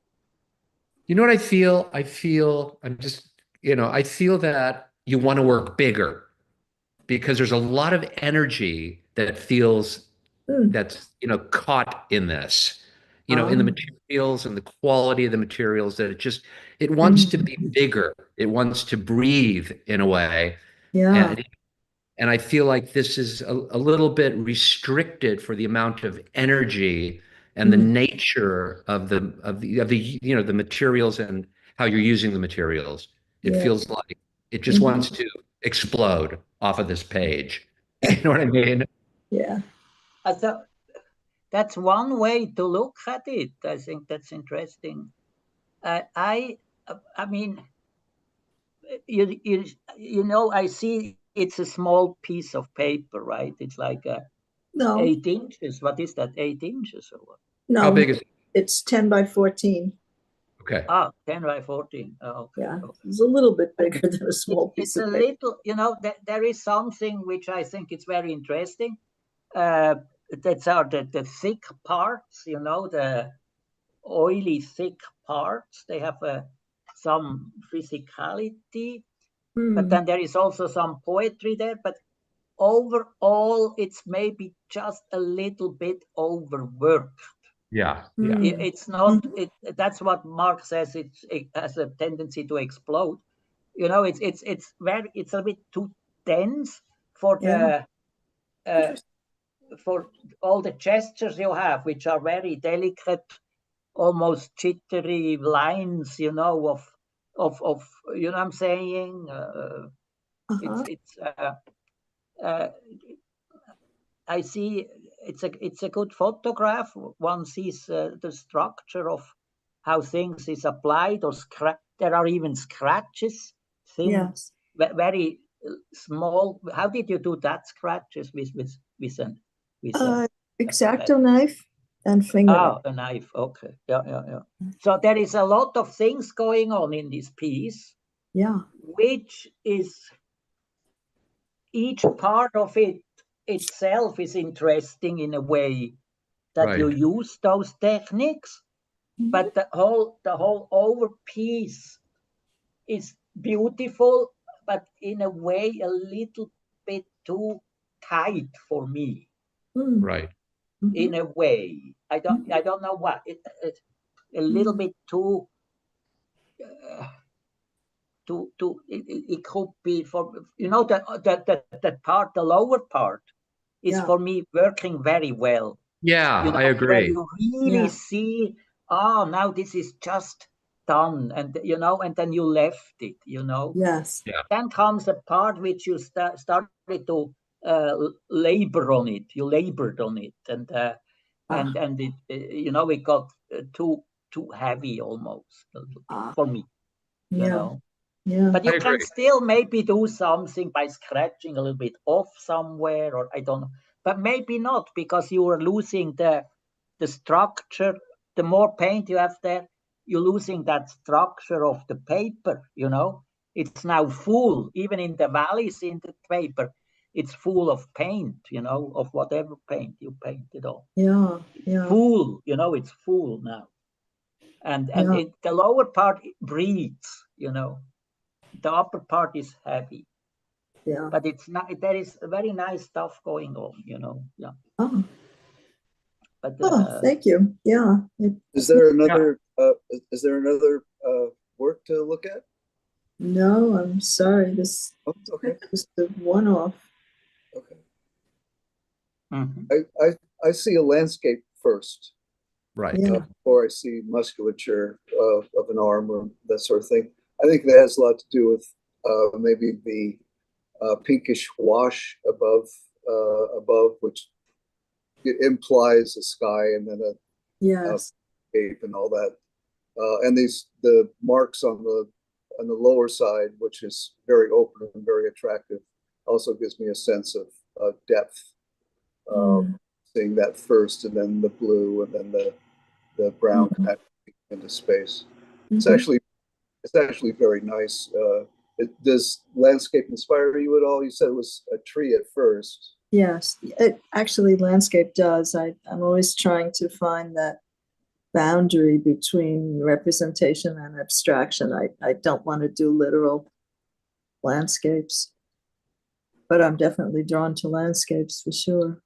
You know what I feel? I feel that you want to work bigger because there's a lot of energy that feels Mm. that's, caught in this, in the materials and the quality of the materials that it wants to be bigger. It wants to breathe in a way. Yeah. And I feel like this is a little bit restricted for the amount of energy and the nature of the materials and how you're using the materials. It Yeah. feels like it just wants to explode off of this page. You know what I mean? Yeah. I thought that's one way to look at it. I think that's interesting. I mean, I see it's a small piece of paper, right? It's like No, 8 inches. What is that? 8 inches or what? How no, big is it? it's 10 by 14. Okay. 10 by 14. Oh, okay. Yeah, Okay. it's a little bit bigger than a small piece It's a of paper. little, there is something which I think is very interesting. That's the thick parts, the oily thick parts. They have some physicality, but then there is also some poetry there. But overall, it's maybe just a little bit overworked. Yeah. It's not. That's what Mark says. It has a tendency to explode. It's a bit too dense for the for all the gestures you have, which are very delicate, almost jittery lines. Of what I'm saying. It's I see it's a good photograph. One sees the structure of how things is applied, or there are even scratches, Yes. very small. How did you do that? Scratches with X-Acto knife and finger. a knife. Okay, yeah. So there is a lot of things going on in this piece. Yeah. Which is each part of it itself is interesting in a way that you use those techniques, but the whole over piece is beautiful, but in a way a little bit too tight for me. Right. In a way, I don't know what it's a little bit too. It could be for that part, the lower part is for me working very well. Yeah, I agree. Where you really see, now this is just done, and and then you left it. Yes. Yeah. Then comes a part which you started to labor on it. You labored on it, and it it got too heavy almost for me. Yeah. But you can still maybe do something by scratching a little bit off somewhere, or I don't know. But maybe not, because you are losing the structure. The more paint you have there, you're losing that structure of the paper, It's now full, even in the valleys in the paper, it's full of paint, of whatever paint you painted on. Yeah. Full, it's full now. And the lower part breathes, The upper part is heavy. Yeah. But it's not. There is very nice stuff going on, Yeah. Oh. But thank you. Yeah. Is there another work to look at? No, I'm sorry. This okay. is the one-off. Okay. Mm-hmm. I see a landscape first. Right. Before I see musculature of an arm or that sort of thing. I think that has a lot to do with maybe the pinkish wash above, which it implies a sky and then a cape and all that. And the marks on the lower side, which is very open and very attractive, also gives me a sense of depth. Seeing that first, and then the blue, and then the brown into space. It's actually very nice. Does landscape inspire you at all? You said it was a tree at first. Yes, it actually landscape does. I'm always trying to find that boundary between representation and abstraction. I don't want to do literal landscapes, but I'm definitely drawn to landscapes for sure.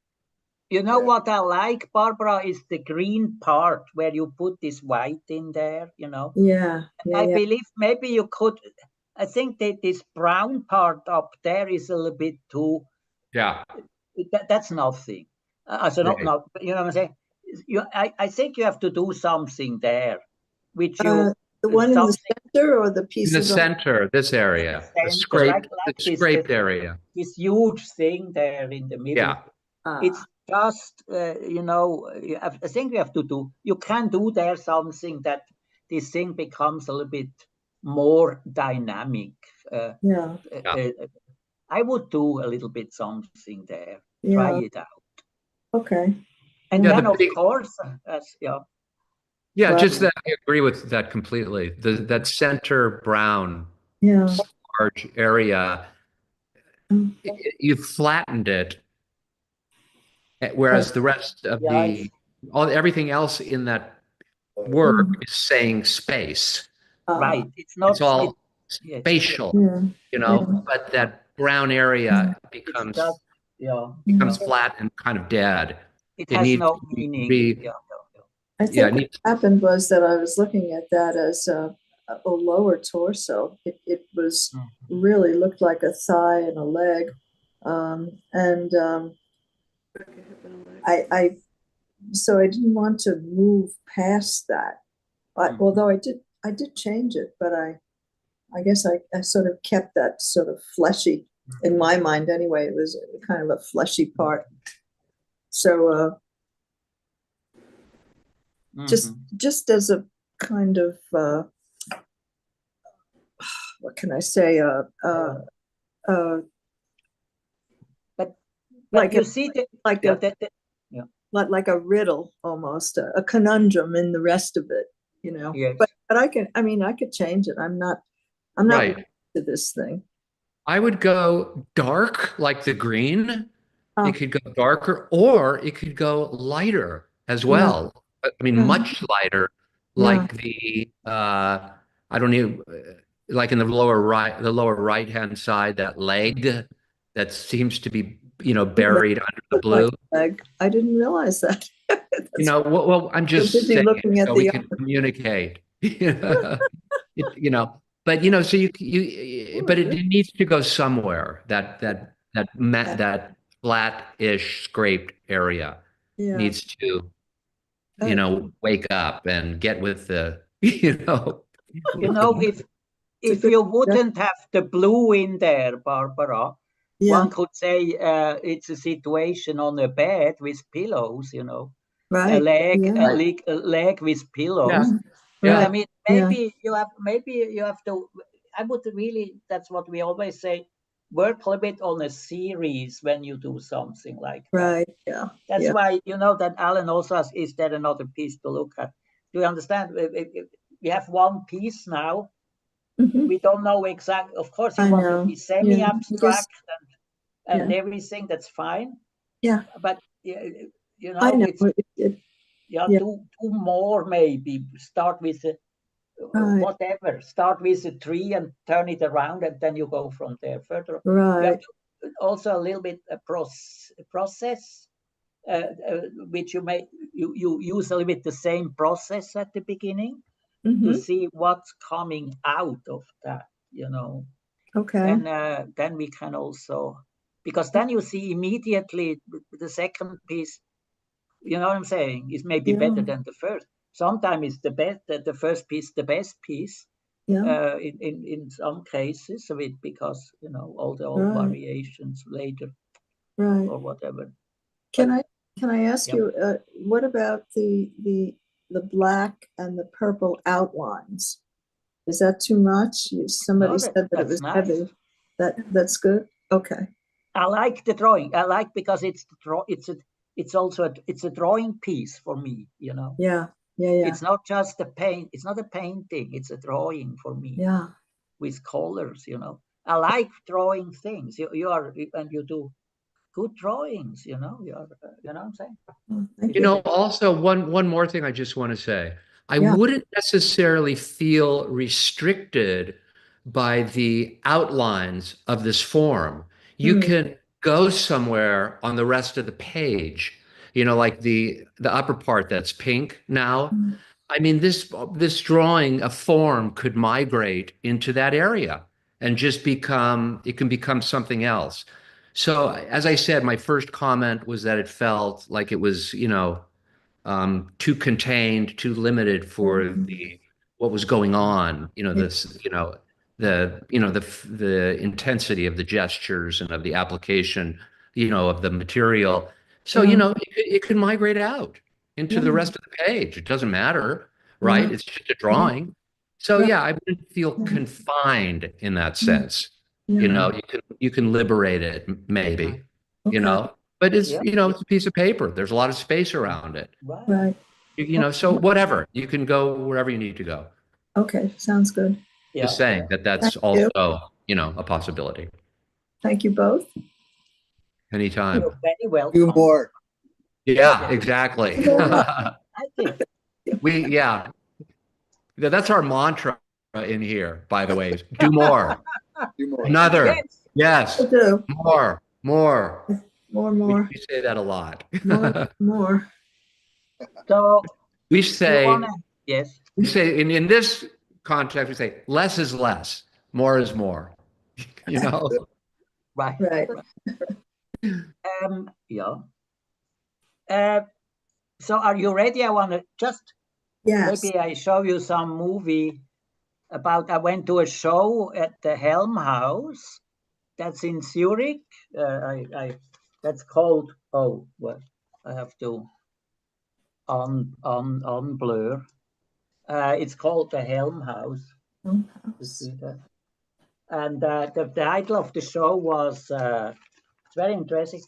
You know what I like, Barbara, is the green part where you put this white in there, you know. Yeah, I believe maybe you could, I think that this brown part up there is a little bit too, that's nothing. So Right. not, you know what I'm saying? I think you have to do something there, which you, the one in the center or the In pieces the center, this area, the scraped, scraped area. This huge thing there in the middle. Yeah. It's just, you know, I think you have to do, you can do there something that this thing becomes a little bit more dynamic. I would do a little bit something there, try it out. Okay. And then of course, just that, I agree with that completely. That center brown large area, you flattened it, whereas the rest of everything else in that work is saying space. Right. It's not. It's all spatial, you know. But that brown area becomes flat and kind of dead. It has no meaning. I think what happened was that I was looking at that as a lower torso. It was really looked like a thigh and a leg, so I didn't want to move past that. Although I did change it, but I guess I sort of kept that sort of fleshy in my mind anyway. It was kind of a fleshy part. So just as a kind of what can I say? But like you see like a riddle almost, a conundrum in the rest of it, you know. But I could change it. I'm not to this thing. I would go dark like the green. It could go darker, or it could go lighter as well. I mean, much lighter, like the I don't know, like in the lower right hand side, that leg that seems to be, you know, buried under the blue. Leg. I didn't realize that. You know, well, I'm just saying looking at so we can communicate. You know, but you know, so but it needs to go somewhere. That flat-ish scraped area needs to, you know, wake up and get with the, you know. You know, if you wouldn't have the blue in there, Barbara, one could say it's a situation on a bed with pillows, you know, a leg with pillows. I mean, maybe you have to. I would really. That's what we always say. Work a little bit on a series when you do something like that. That's why, you know, that Alan also asks, is there another piece to look at? Do you understand? We have one piece now. We don't know exactly. Of course, you want to be semi-abstract and everything. That's fine. But you know, do more maybe. Start with whatever. Start with a tree and turn it around, and then you go from there further. Also a little bit a process, which you use a little bit the same process at the beginning to see what's coming out of that, you know. And then we can also, because then you see immediately the second piece, you know what I'm saying, is maybe better than the first. Sometimes it's the first piece, the best piece. In some cases of it, because you know all the old variations later, or whatever. Can I ask you, what about the black and the purple outlines? Is that too much? Somebody said that it was heavy. That's good. Okay. I like the drawing. I like because it's also a drawing piece for me. You know. It's not just a paint. It's not a painting. It's a drawing for me. With colors, you know. I like drawing things. You do good drawings, you know, you know what I'm saying? Thank You know, also one more thing I just want to say. I Yeah. wouldn't necessarily feel restricted by the outlines of this form. You can go somewhere on the rest of the page, you know, like the upper part that's pink now. I mean, this drawing, a form could migrate into that area and just it can become something else. So as I said, my first comment was that it felt like it was, you know, too contained, too limited for what was going on. You know, this, you know, the intensity of the gestures and of the application, you know, of the material. So, you know, it could migrate out into the rest of the page. It doesn't matter, right? It's just a drawing. So yeah, I wouldn't feel confined in that sense. You know, you can liberate it maybe, you know, but it's, you know, it's a piece of paper. There's a lot of space around it. Right. You know, so whatever, you can go wherever you need to go. Okay, sounds good. Just saying that that's Thank you. also, you know, a possibility. Thank you both. Anytime. You're very welcome. Do more. Yeah, exactly. I think. Yeah, that's our mantra in here, by the way. Do more. Do more. Another. Yes. Will do. More. More. We say that a lot. More. So We say, yes. we say in this context, we say less is less, more is more. You know? Right. Yeah. So are you ready? I want to just maybe I show you some movie about. I went to a show at the Helmhaus. That's in Zurich. That's called. Oh, well, I have to on blur. It's called the Helmhaus. You see that? And the title of the show was it's very interesting.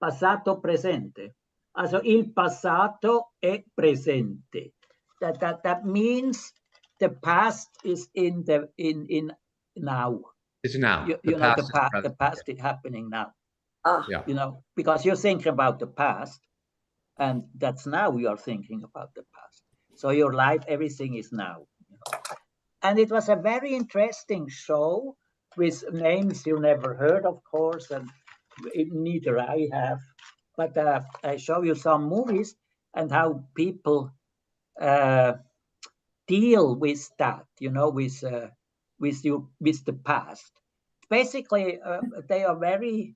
Passato presente. Also il passato è presente. That means the past is in now. It's now. You know, the past is happening now. Yeah. You know, because you're thinking about the past, and that's now you are thinking about the past. So your life, everything is now. You know? And it was a very interesting show with names you never heard, of course, and neither I have. But I show you some movies and how people deal with that, you know, with the past. Basically, they are very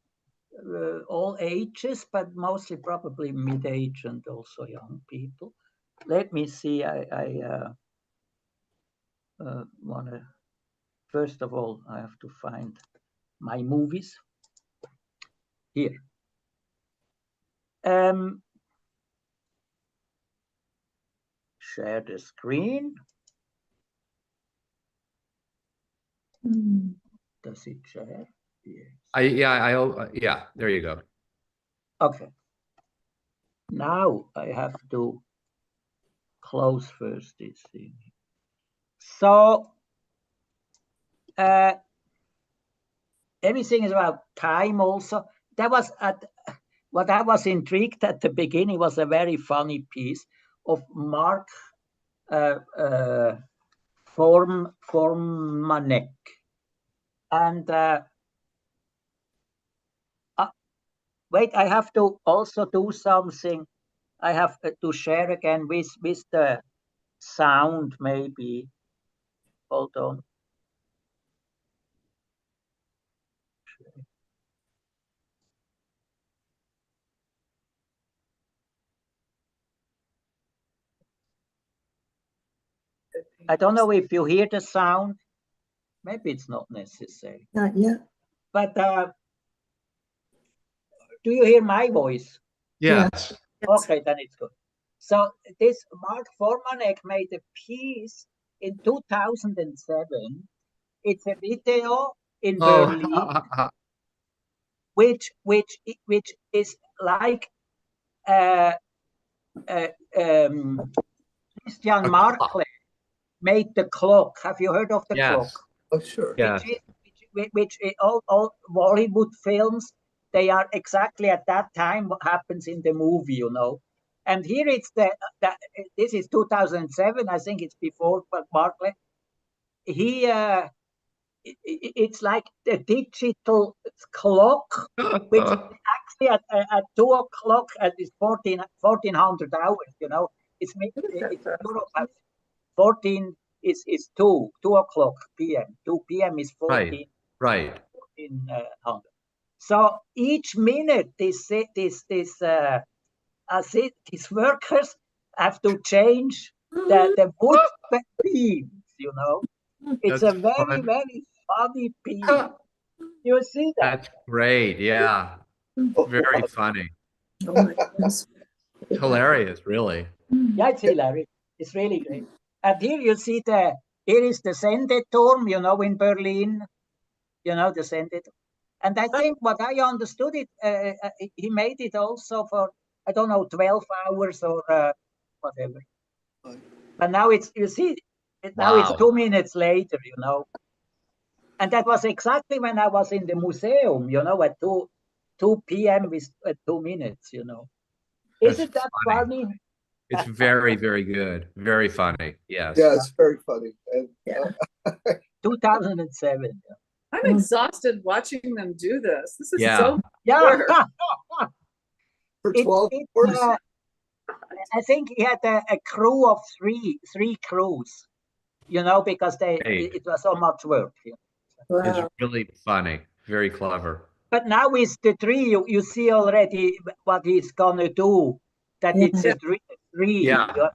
all ages, but mostly probably mid-age and also young people. Let me see. I want to. First of all, I have to find my movies here. Share the screen. Does it share? Yes. Yeah, there you go. Okay. Now I have to close first this thing. So everything is about time also. That was what I was intrigued at the beginning was a very funny piece of Mark Formanek. And wait, I have to also do something. I have to share again with the sound, maybe. Hold on. I don't know if you hear the sound. Maybe it's not necessary. Not yet. But do you hear my voice? Yes. Okay, then it's good. So this Mark Formanek made a piece in 2007. It's a video in Berlin, which is like Christian Markle made the clock. Have you heard of the clock? Oh, sure. Yeah. which all Bollywood films, they are exactly at that time what happens in the movie, you know. And here it's this is 2007, I think it's before Barclay. It's like the digital clock, which actually at 2 o'clock it's 1400 hours, you know. It's Europe has 14 is 2 o'clock p.m. 2 p.m. is 14. Right. 1400. So each minute these workers have to change the wood beams, you know. It's That's a very, fun. very funny piece. You see that? That's great. Yeah. Very funny. Oh my goodness. Hilarious, really. Yeah, it's hilarious. It's really great. And here you see here is the Sendeturm, you know, in Berlin, you know, the Sendeturm. And I think what I understood he made it also for, I don't know, 12 hours or whatever. But now it's, you see, now it's 2 minutes later, you know. And that was exactly when I was in the museum, you know, at 2 p.m. with 2 minutes, you know. Isn't that funny? It's very, very good. Very funny. Yes. Yeah, it's very funny. And, 2007. Yeah. I'm exhausted watching them do this. This is so work. For 12 hours. I think he had a crew of three crews, you know, because it was so much work. Yeah. Wow. It's really funny. Very clever. But now with the tree, you see already what he's gonna do. That it's a tree. Yeah. You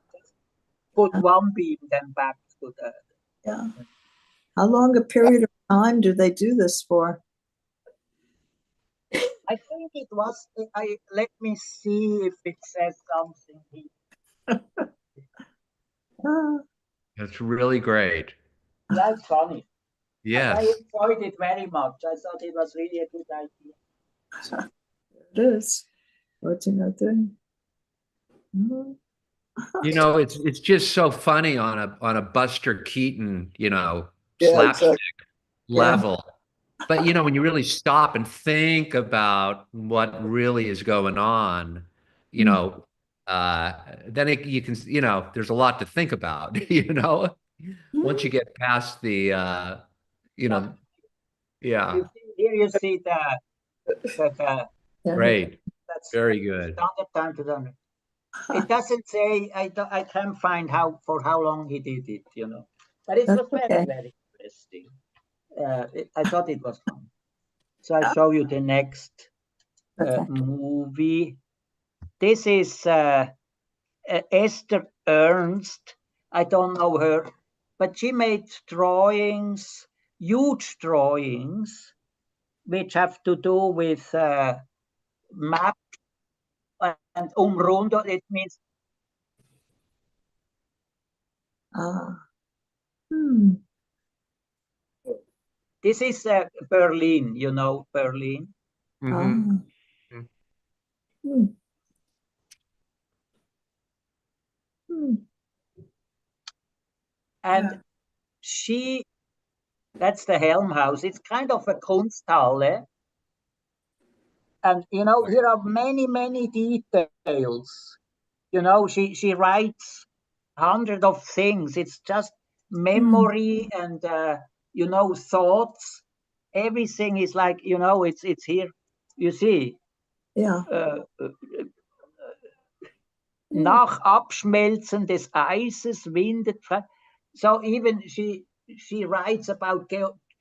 put one beam, then back to the. Yeah. How long a period of time do they do this for? I think it was. Let me see if it says something here. That's really great. That's funny. Yes. I enjoyed it very much. I thought it was really a good idea. It is. 1403. You know, it's just so funny on a Buster Keaton, you know, slapstick level. But you know, when you really stop and think about what really is going on, you know, then you can, you know, there's a lot to think about, you know, once you get past the, you know, Here you see that great, that's very good. standard time to done. It doesn't say. I can't find for how long he did it, you know. But it was very, very interesting. I thought it was fun. So I'll show you the next movie. This is Esther Ernst. I don't know her, but she made drawings, huge drawings, which have to do with map and umrundo. It means. This is Berlin, you know, Berlin. And that's the Helmhaus. It's kind of a Kunsthalle. And, you know, here are many, many details. You know, she writes hundreds of things. It's just memory and, you know, thoughts. Everything is like, you know, it's here. You see. Yeah. Nach Abschmelzen des Eises windet. So even she writes about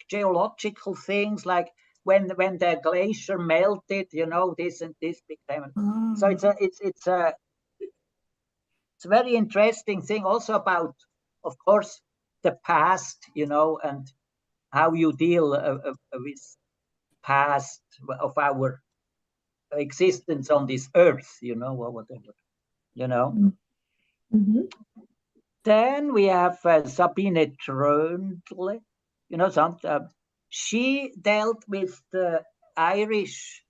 geological things like when the glacier melted, you know, this and this became. So it's a very interesting thing also about, of course, the past, you know, and how you deal with past of our existence on this earth, you know, or whatever, you know. Then we have Sabine Tröndle, you know, she dealt with the Irish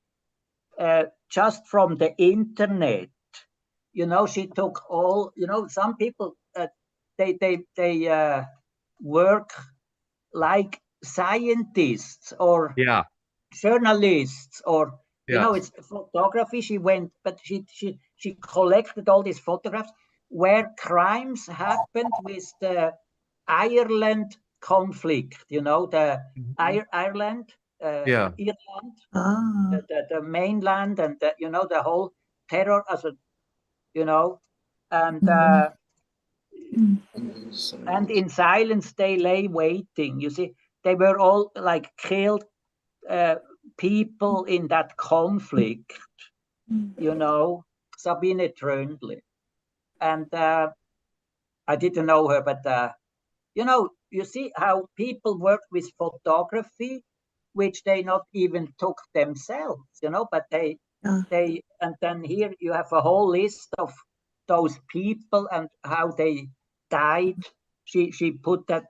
just from the internet. You know, she took all, you know, some people, they work like scientists or Yeah. journalists or you Yeah. know, it's photography. She went, but she collected all these photographs where crimes happened with the Ireland conflict. You know, the Ireland, Yeah. Ireland, Ah, the mainland, and you know, the whole terror as a, you know, and and in silence they lay waiting. You see, they were all like killed people in that conflict. You know, Sabine Tröndle, and I didn't know her, but you know, you see how people work with photography, which they not even took themselves. You know, but they and then here you have a whole list of those people and how they died. She put that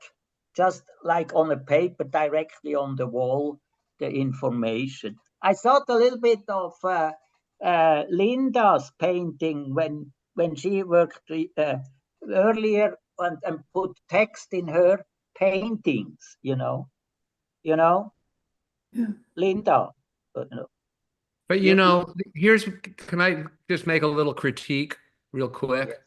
just like on a paper directly on the wall, the information. I thought a little bit of Linda's painting when she worked earlier and put text in her paintings. You know, Linda. You know. But you know, can I just make a little critique real quick?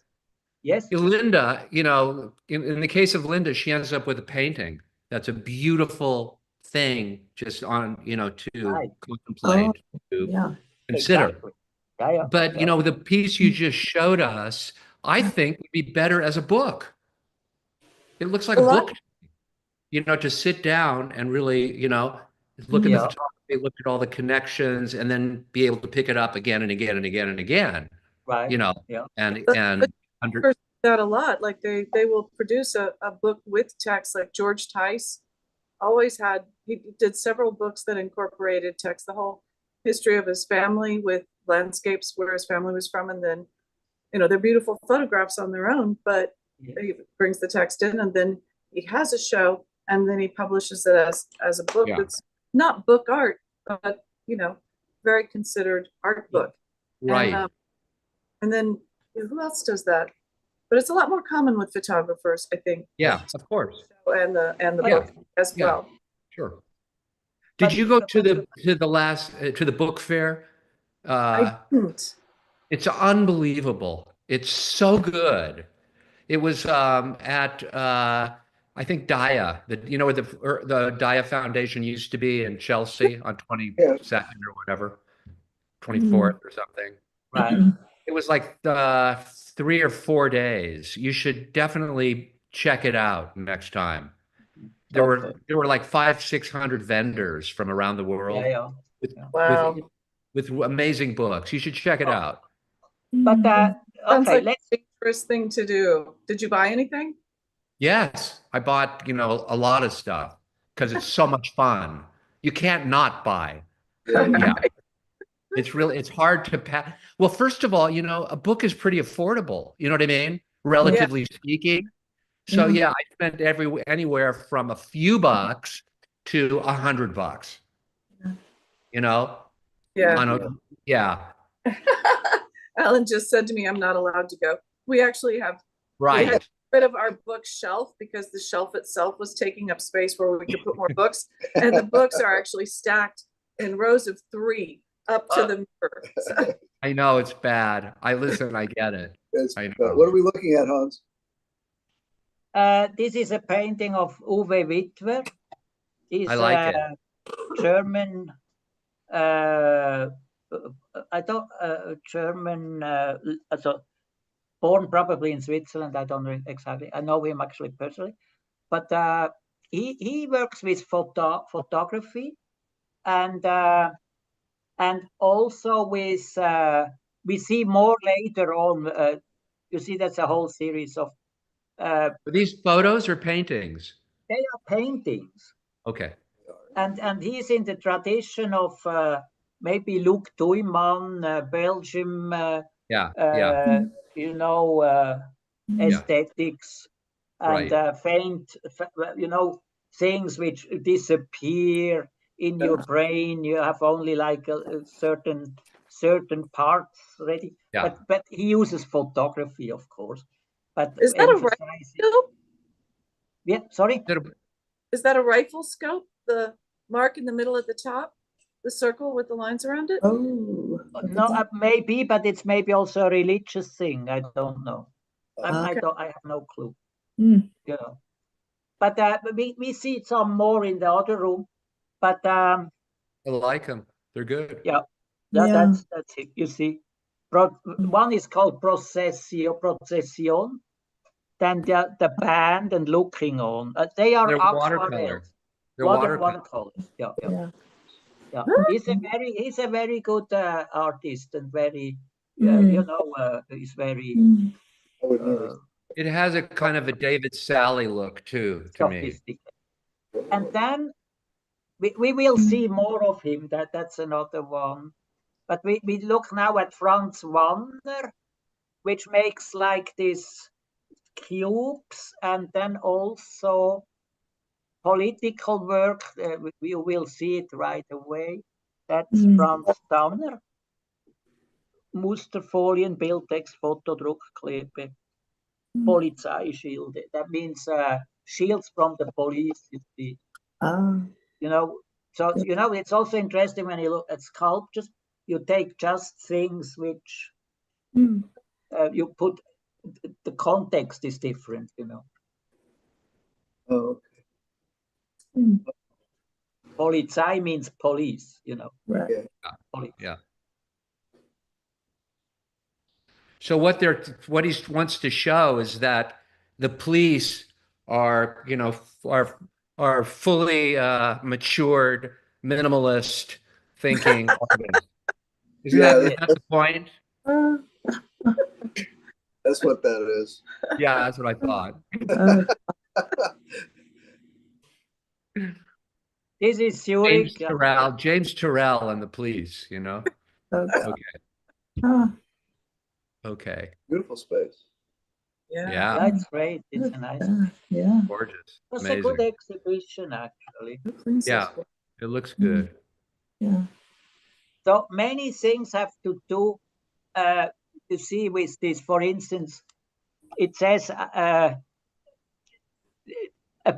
Yes. Linda, you know, in the case of Linda, she ends up with a painting. That's a beautiful thing just on, you know, to contemplate, to consider. Exactly. Yeah. But, you know, the piece you just showed us, I think would be better as a book. It looks like a book, you know, to sit down and really, you know, look at the photography, look at all the connections, and then be able to pick it up again and again and again and again. Right. You know, and under that a lot. Like they will produce a book with text. Like George Tice always had. He did several books that incorporated text. The whole history of his family with landscapes where his family was from, and then you know they're beautiful photographs on their own, but he brings the text in, and then he has a show, and then he publishes it as a book that's not book art, but you know, very considered art book. Right. And then who else does that? But it's a lot more common with photographers, I think. Yeah, of course. And the book as well. Sure. Did you go to the book fair? I didn't. It's unbelievable. It's so good. It was at I think Dia, you know where the Dia Foundation used to be in Chelsea on 22nd or whatever, 24th or something. Right. It was like 3 or 4 days. You should definitely check it out next time. There were like 500-600 vendors from around the world. With amazing books. You should check it out. But sounds like a dangerous thing to do. Did you buy anything? Yes, I bought, you know, a lot of stuff because it's so much fun. You can't not buy. Yeah. It's hard to pass. Well, first of all, you know, a book is pretty affordable. You know what I mean? Relatively speaking. So yeah, I spent anywhere from a few bucks to $100. You know? Yeah. Alan just said to me, I'm not allowed to go. We actually have we had rid of our bookshelf because the shelf itself was taking up space where we could put more books. And the books are actually stacked in rows of 3 up to the mirror. So. I know it's bad. I get it. I know. What are we looking at, Hans? This is a painting of Uwe Wittwer. He's I like it. German. German. Born probably in Switzerland. I don't know exactly. I know him actually personally, but he works with photography and also with we see more later on. You see, that's a whole series of. Are these photos or paintings? They are paintings. Okay. And he's in the tradition of maybe Luc Tuymans, Belgium. You know, aesthetics and faint. You know, things which disappear in your brain. You have only like a certain parts ready. Yeah. But he uses photography, of course. But is that a right field? Yeah, sorry. Is that a rifle scope? The mark in the middle at the top? The circle with the lines around it? Oh. No, maybe, but it's maybe also a religious thing. I don't know. I have no clue. Mm. You know, but we see some more in the other room. But I like them. They're good. yeah, Yeah. that's it. You see, one is called procession. Then the band and looking on. They are They're watercolor. aquarelles. They're watercolors. Yeah. Yeah. He's a very good artist and very he's very I would never. It has a kind of a David Sally look too, to me. sophisticated. And then we will see more of him. That's another one. But we look now at Franz Wanner, which makes like these cubes, and then also political work. You will see it right away. That's Franz Wanner. Musterfolien, Bildtext, Fotodruckkleber, Polizeischilde. That means shields from the police. You see. You know, so it's also interesting when you look at sculptures. You take just things which you put. The context is different. You know. Oh, okay. Polizei means police. You know. Right. Police. Yeah. So what he wants to show is that the police are, are fully matured, minimalist thinking artists. Isn't that the point? That's what that is. Yeah, that's what I thought. This is Zurich. James Turrell and the police, Okay. Okay. Beautiful space. Yeah. That's great. It's a nice. Yeah. Gorgeous. It was amazing. a good exhibition, actually. Yeah. It looks good. Yeah. So many things have to do to see with this. For instance, it says a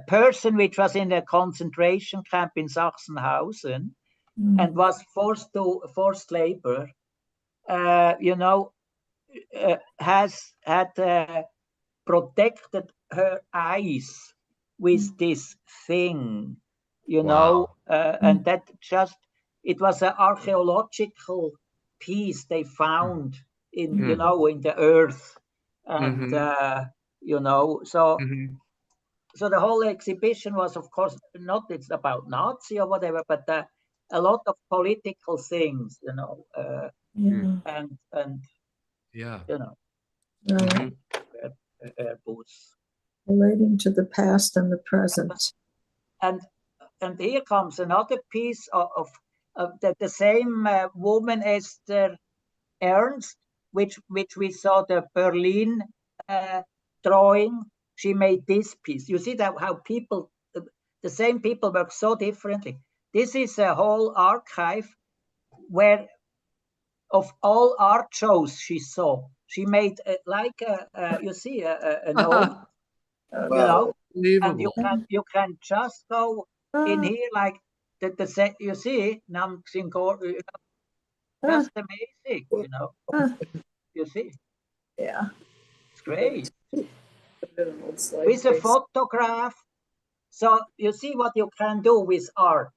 person which was in a concentration camp in Sachsenhausen and was forced labor, has had protected her eyes with this thing, and that it was an archaeological piece they found in in the earth, and so the whole exhibition was, of course, it's about Nazi or whatever, but a lot of political things, and relating to the past and the present. And here comes another piece of the same woman, Esther Ernst, which we saw the Berlin drawing. She made this piece. You see that how people, the same people work so differently. This is a whole archive where of all art shows she saw. She made like you see an old, and you can just go in here like the you see just amazing, you see. Yeah, it's great. With a photograph, so you see what you can do with art.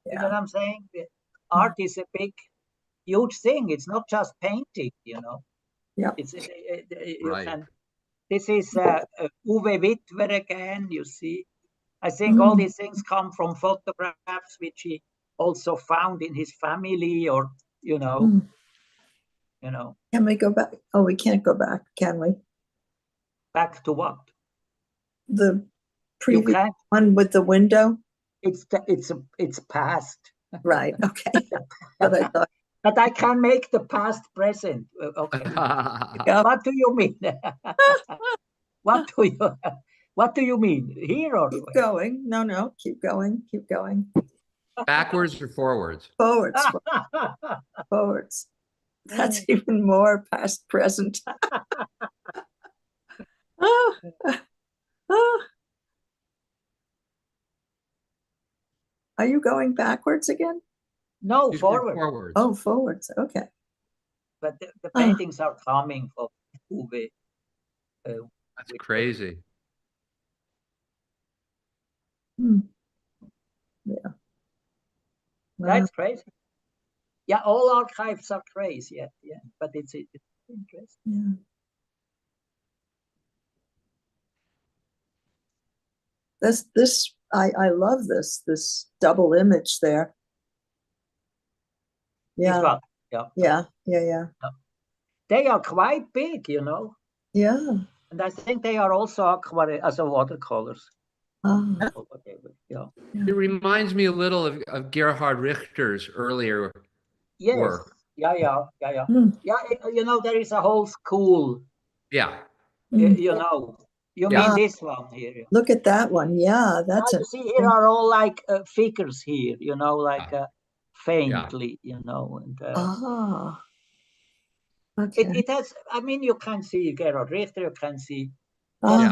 You know what I'm saying? Art is a big, huge thing. It's not just painting, Yeah. It's can. This is Uwe Wittwer again. You see, I think all these things come from photographs which he also found in his family, or Can we go back? Oh, we can't go back, can we? Back to what? The previous one with the window? It's past. Right, okay. But I can make the past present. Okay. What do you mean? What do you mean? Here or keep going? No, keep going. Backwards or forwards? Forwards. Forwards. That's even more past present. Are you going backwards again? No, She's going forward. forwards. Oh, forwards. Okay. But the paintings are coming from Uwe. That's crazy. Hmm. Yeah. Wow. That's crazy. Yeah, all archives are crazy at the end, but it's interesting. Yeah. I love this double image there. This Yeah. one, yeah. Yeah. They are quite big, you know. Yeah. And I think they are also aquarelle as a watercolors. Ah. Yeah. It reminds me a little of Gerhard Richter's earlier Yes. work. Yeah. Hmm. Yeah, you know, there is a whole school. Yeah. You know, you Yeah. mean this one here? Look at that one. Yeah, that's you see here are all like figures here, you know, like faintly, you know, and okay. it has. I mean, you can see Gerhard Richter, you can see Yeah.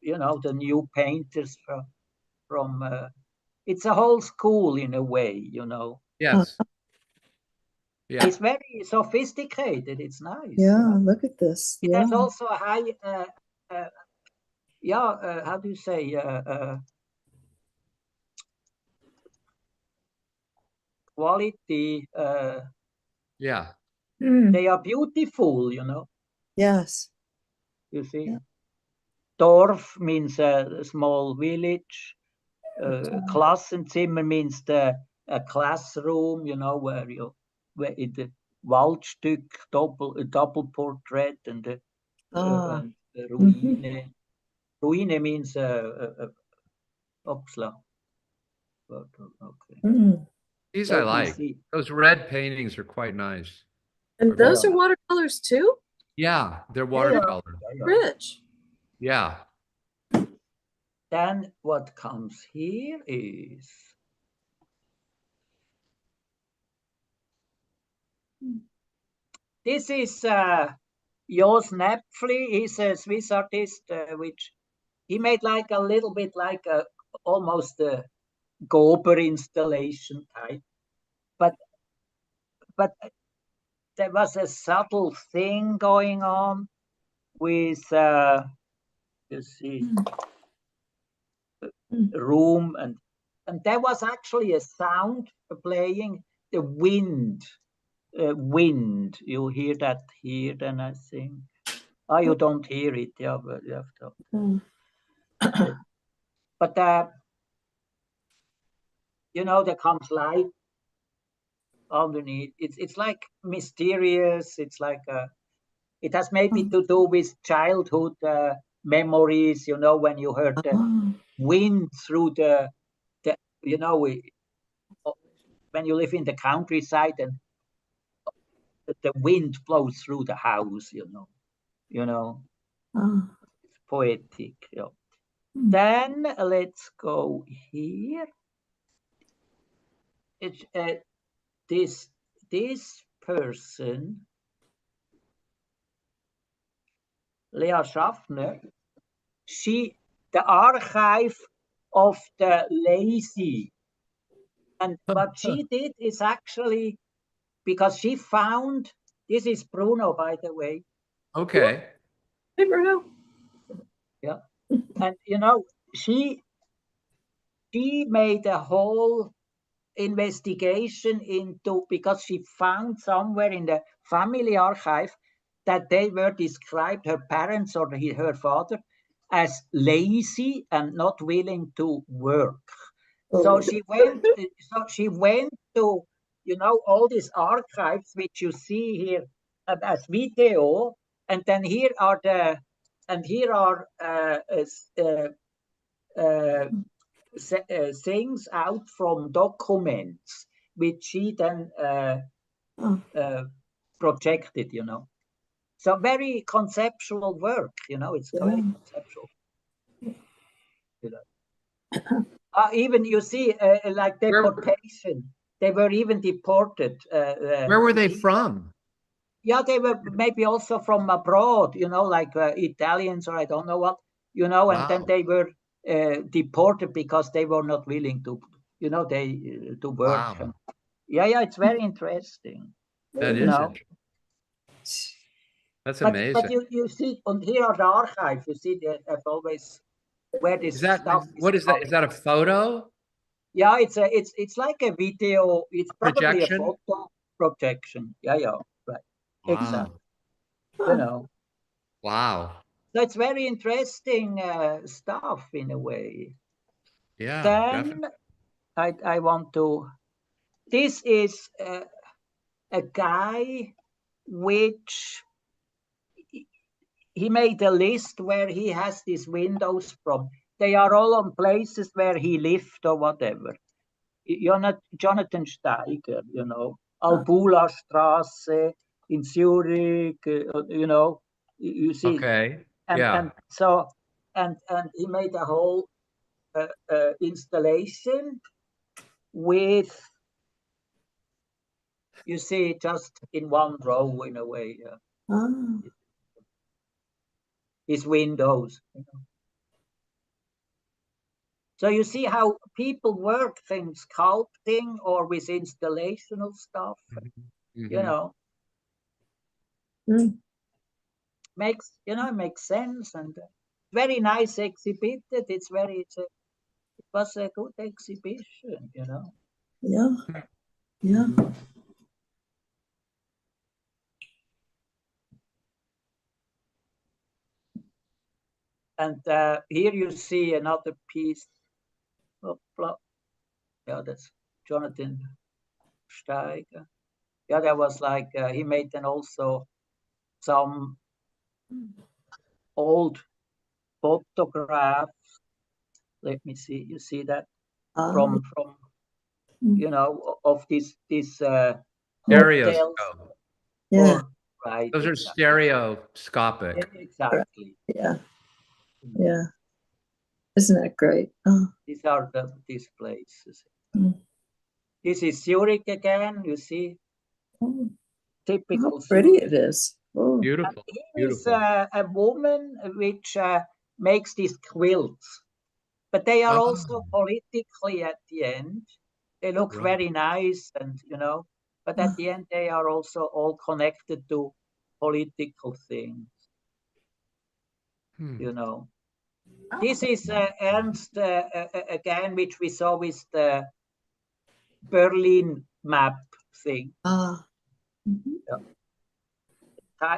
you know, the new painters from it's a whole school in a way, you know. Yes. Yeah. It's very sophisticated. It's nice. Yeah, you know? look at this. It Yeah. has also a high, how do you say, quality. Yeah. They are beautiful, you know. Yes. You see, Yeah. Dorf means a small village. Klassenzimmer means a classroom, you know, where in the Waldstück, double portrait, and the Ruine. Ruine means Opsla. Okay. These So I you like. see- Those red paintings are quite nice. And those are watercolors too? Yeah, they're watercolor. Rich. Yeah. Then what comes here is this is Jos Näpfli. He's a Swiss artist, which he made like a little bit like almost a Gober installation type, but there was a subtle thing going on with you see room and there was actually a sound playing, the wind. Wind, you hear that here, then I think. Oh, you don't hear it, yeah, but you have to. But you know, there comes light underneath. It's like mysterious. It's like it has maybe to do with childhood memories. You know, when you heard the wind through the you know, when you live in the countryside and the wind blows through the house. You know. It's poetic. Yeah. Then let's go here. It's this person, Lea Schaffner, the archive of the lazy. And what she did is actually, because she found, this is Bruno, by the way. Okay. Hey, Bruno. Yeah. And, you know, she made a whole investigation into, because she found somewhere in the family archive that they were described, her parents or her father, as lazy and not willing to work. So she went to, you know, all these archives which you see here as video, and then here are things out from documents which she then projected, you know. So very conceptual work, you know, it's very conceptual. You know. Even you see, like deportation, they were even deported. Where were they from? Yeah, they were maybe also from abroad, you know, like Italians or I don't know what, you know, and then they were deported because they were not willing to you know, they do work. Wow. Yeah, it's very interesting. That you is know. interesting. That's But amazing. you see, and here are the archives. You see, I've always where this Is that stuff. what is that? Is that a photo? Yeah, it's like a video. It's probably Projection? a photo projection. Yeah, right. Wow. Exactly. You know. Wow. So it's very interesting stuff in a way. Yeah, Then definitely. I want to. This is a guy which he made a list where he has these windows from. They are all on places where he lived or whatever. Jonathan Steiger, you know, Albula Straße in Zurich, you know, you see. Okay. And so, and he made a whole installation with, you see, just in one row in a way. His windows. You know. So you see how people work things, sculpting or with installational stuff. Mm-hmm. You know, makes sense, and very nice exhibited. It was a good exhibition. You know. Yeah. And here you see another piece. Yeah, that's Jonathan Steiger. Yeah, that was like he made then also some old photographs. Let me see. You see that from you know, of this Stereoscope. Yeah. Right. Those are stereoscopic. Exactly. Yeah. Isn't that great? Oh. These are these places. This is Zurich again. You see, typical. How pretty Zurich. it is. Oh. Beautiful. Here is a woman which makes these quilts, but they are also politically at the end. They look very nice, and you know, but at the end they are also all connected to political things. You know. This is Ernst again, which we saw with the Berlin map thing.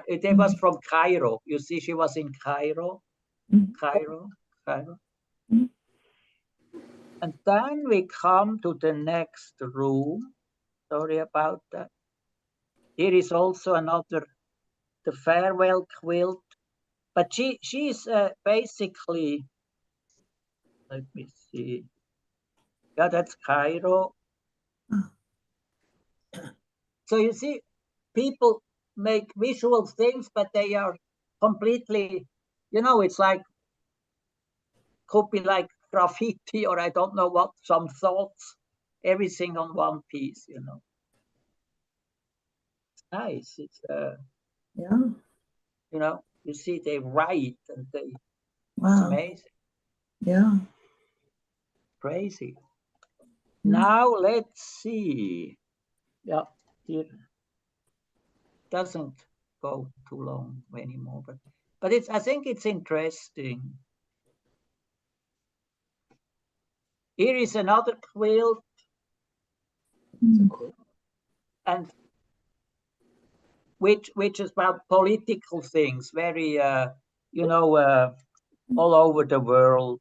It was from Cairo. You see, she was in Cairo. Cairo. And then we come to the next room. Sorry about that. Here is also another, the farewell quilt. But she's basically, let me see. Yeah, that's Cairo. So you see, people make visual things, but they are completely, you know, it's like, could be like graffiti or I don't know what, some thoughts, everything on one piece, you know. It's nice. It's, you know, you see they write and they, it's amazing. Yeah. Crazy. Now let's see. Yeah, it doesn't go too long anymore, but it's, I think it's interesting. Here is another quilt, and which is about political things, very you know, all over the world,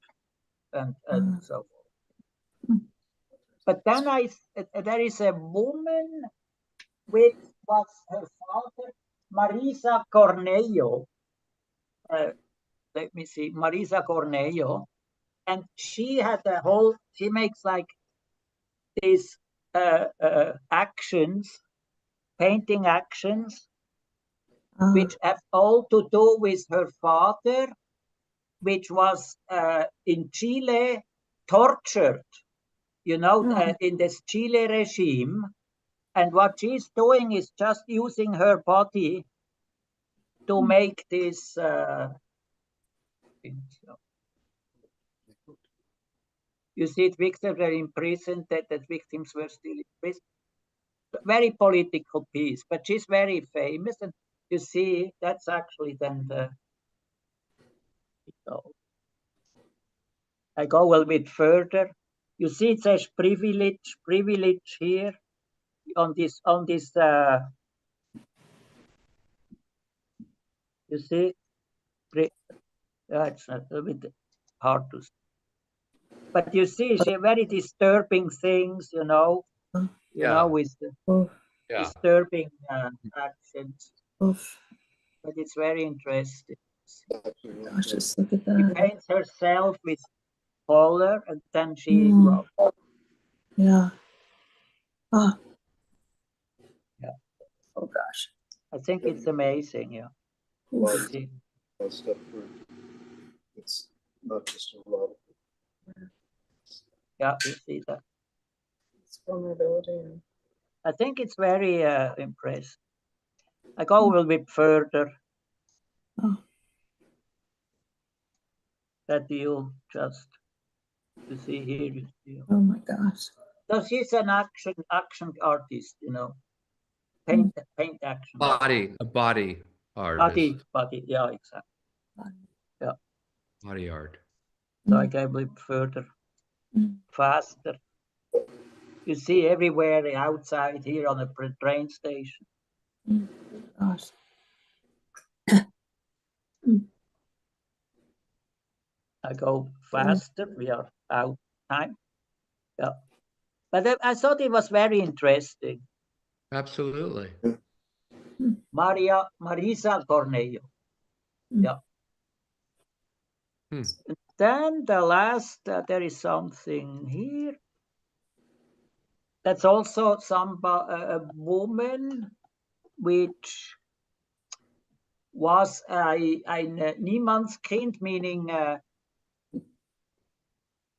and so forth. But then there is a woman which was her father, Marisa Cornejo. Let me see, Marisa Cornejo. And she had a whole, she makes like these actions, painting actions, which have all to do with her father, which was in Chile tortured, you know, in this Chile regime. And what she's doing is just using her body to make this. You see, victims were imprisoned, that victims were still in prison. Very political piece, but she's very famous. And you see, that's actually then the, I go a little bit further. You see, it says privilege here on this, you see, it's a little bit hard to see. But you see, she very disturbing things, you know, with the disturbing actions. But it's very interesting. Gosh, just look at She that. paints herself with color, and then she wrote. Yeah. Ah. Yeah. Oh gosh. I think it's amazing. Yeah. Stuff for, it's not just a lot of. Yeah, you see that. It's vulnerability. I think it's very impressive. I go a little bit further. Oh. That you just, you see here. You see. Oh my gosh. So she's an action artist, you know. Paint action. A body artist. Body, yeah, exactly. Yeah. Body art. So I go a bit further, faster. You see everywhere outside here on a train station. Gosh. I go faster. We are out time. Yeah. But I thought it was very interesting. Absolutely. Marisa Cornejo. Yeah. Then the last, there is something here. That's also a woman which was ein Niemandskind, meaning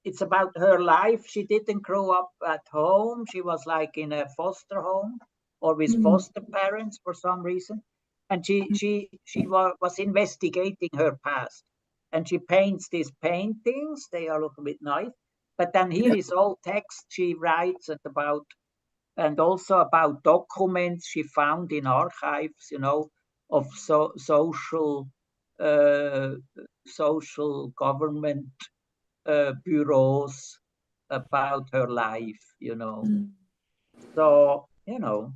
it's about her life. She didn't grow up at home. She was like in a foster home or with foster parents for some reason. And she was investigating her past. And she paints these paintings. They are a little bit nice. But then here is all text she writes and also about documents she found in archives, you know, of social government bureaus about her life, you know. So, you know.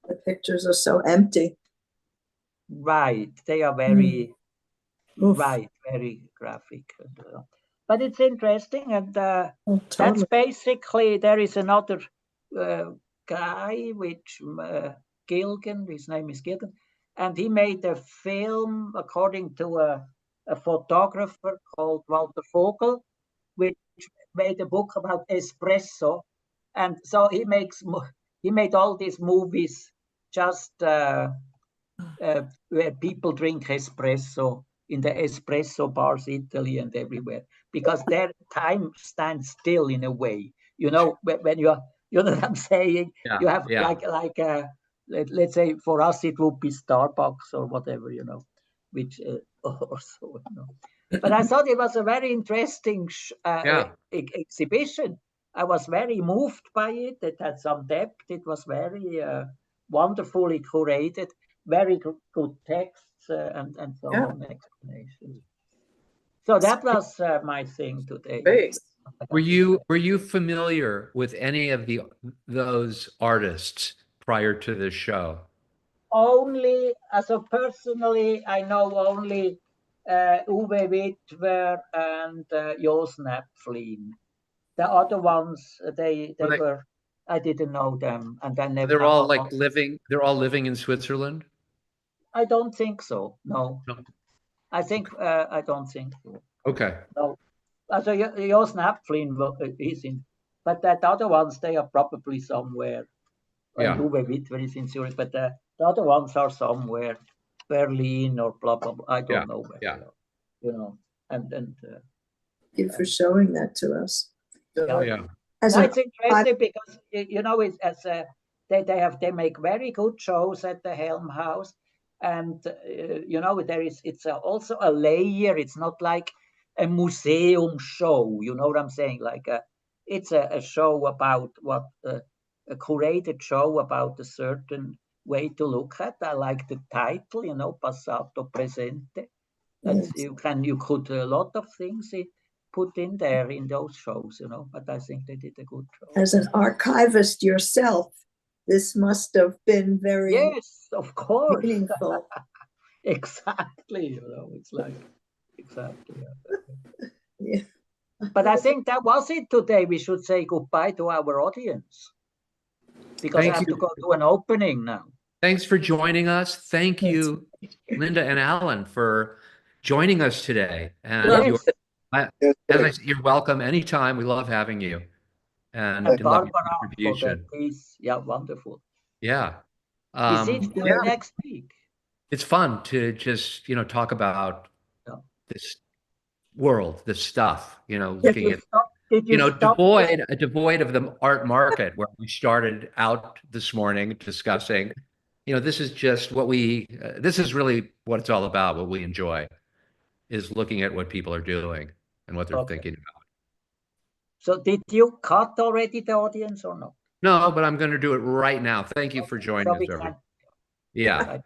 The pictures are so empty. Right. They are very, very graphic. But it's interesting. And that's basically, there is another guy, which Gilgan, his name is Gilgan, and he made a film according to a photographer called Walter Vogel, which made a book about espresso. And so he made all these movies just where people drink espresso in the espresso bars, Italy and everywhere, because their time stands still in a way. You know, when you know what I'm saying? Yeah, you have let's say for us it would be Starbucks or whatever, you know, which or so, you know. But I thought it was a very interesting exhibition. I was very moved by it. It had some depth. It was very wonderfully curated, very good texts and so on, explanations. So that was my thing today. Were you familiar with any of those artists prior to this show? Only, so personally, I know only Uwe Wittwer and Jos Näpflin. The other ones, they were, I didn't know them, and I never. They're all like living. They're all living in Switzerland. I don't think so. No. I think I don't think so. Okay. No. So Jos Näpflin is in, but that other ones, they are probably somewhere. And Uwe Wittwer is in Zurich, but the other ones are somewhere, Berlin or blah blah blah. I don't know where. Yeah. You know, and thank you for showing that to us. Yeah. It's interesting because you know it's they make very good shows at the Helmhaus, and you know it's also a layer. It's not like a museum show. You know what I'm saying? Like it's a show about what a curated show about a certain way to look at. I like the title, you know, passato, presente. That's, Yes. you could a lot of things put in there in those shows, you know. But I think they did a good job. As an archivist yourself, this must have been very yes, of course, meaningful. exactly. You know, it's like exactly. Yeah. But I think that was it today. We should say goodbye to our audience because I have to go to an opening now. Thanks for joining us. Thank you, Linda and Alan, for joining us today. And Yes. as I said, you're welcome anytime. We love having you. And love your Barbara contribution. for that piece. Yeah, wonderful. Yeah. Is it next week? It's fun to just, talk about this world, this stuff, looking at, devoid of the art market where we started out this morning discussing, this is just what this is really what it's all about. What we enjoy is looking at what people are doing and what they're thinking about. So did you cut already the audience or not? No, but I'm going to do it right now. Thank you for joining us. Yeah.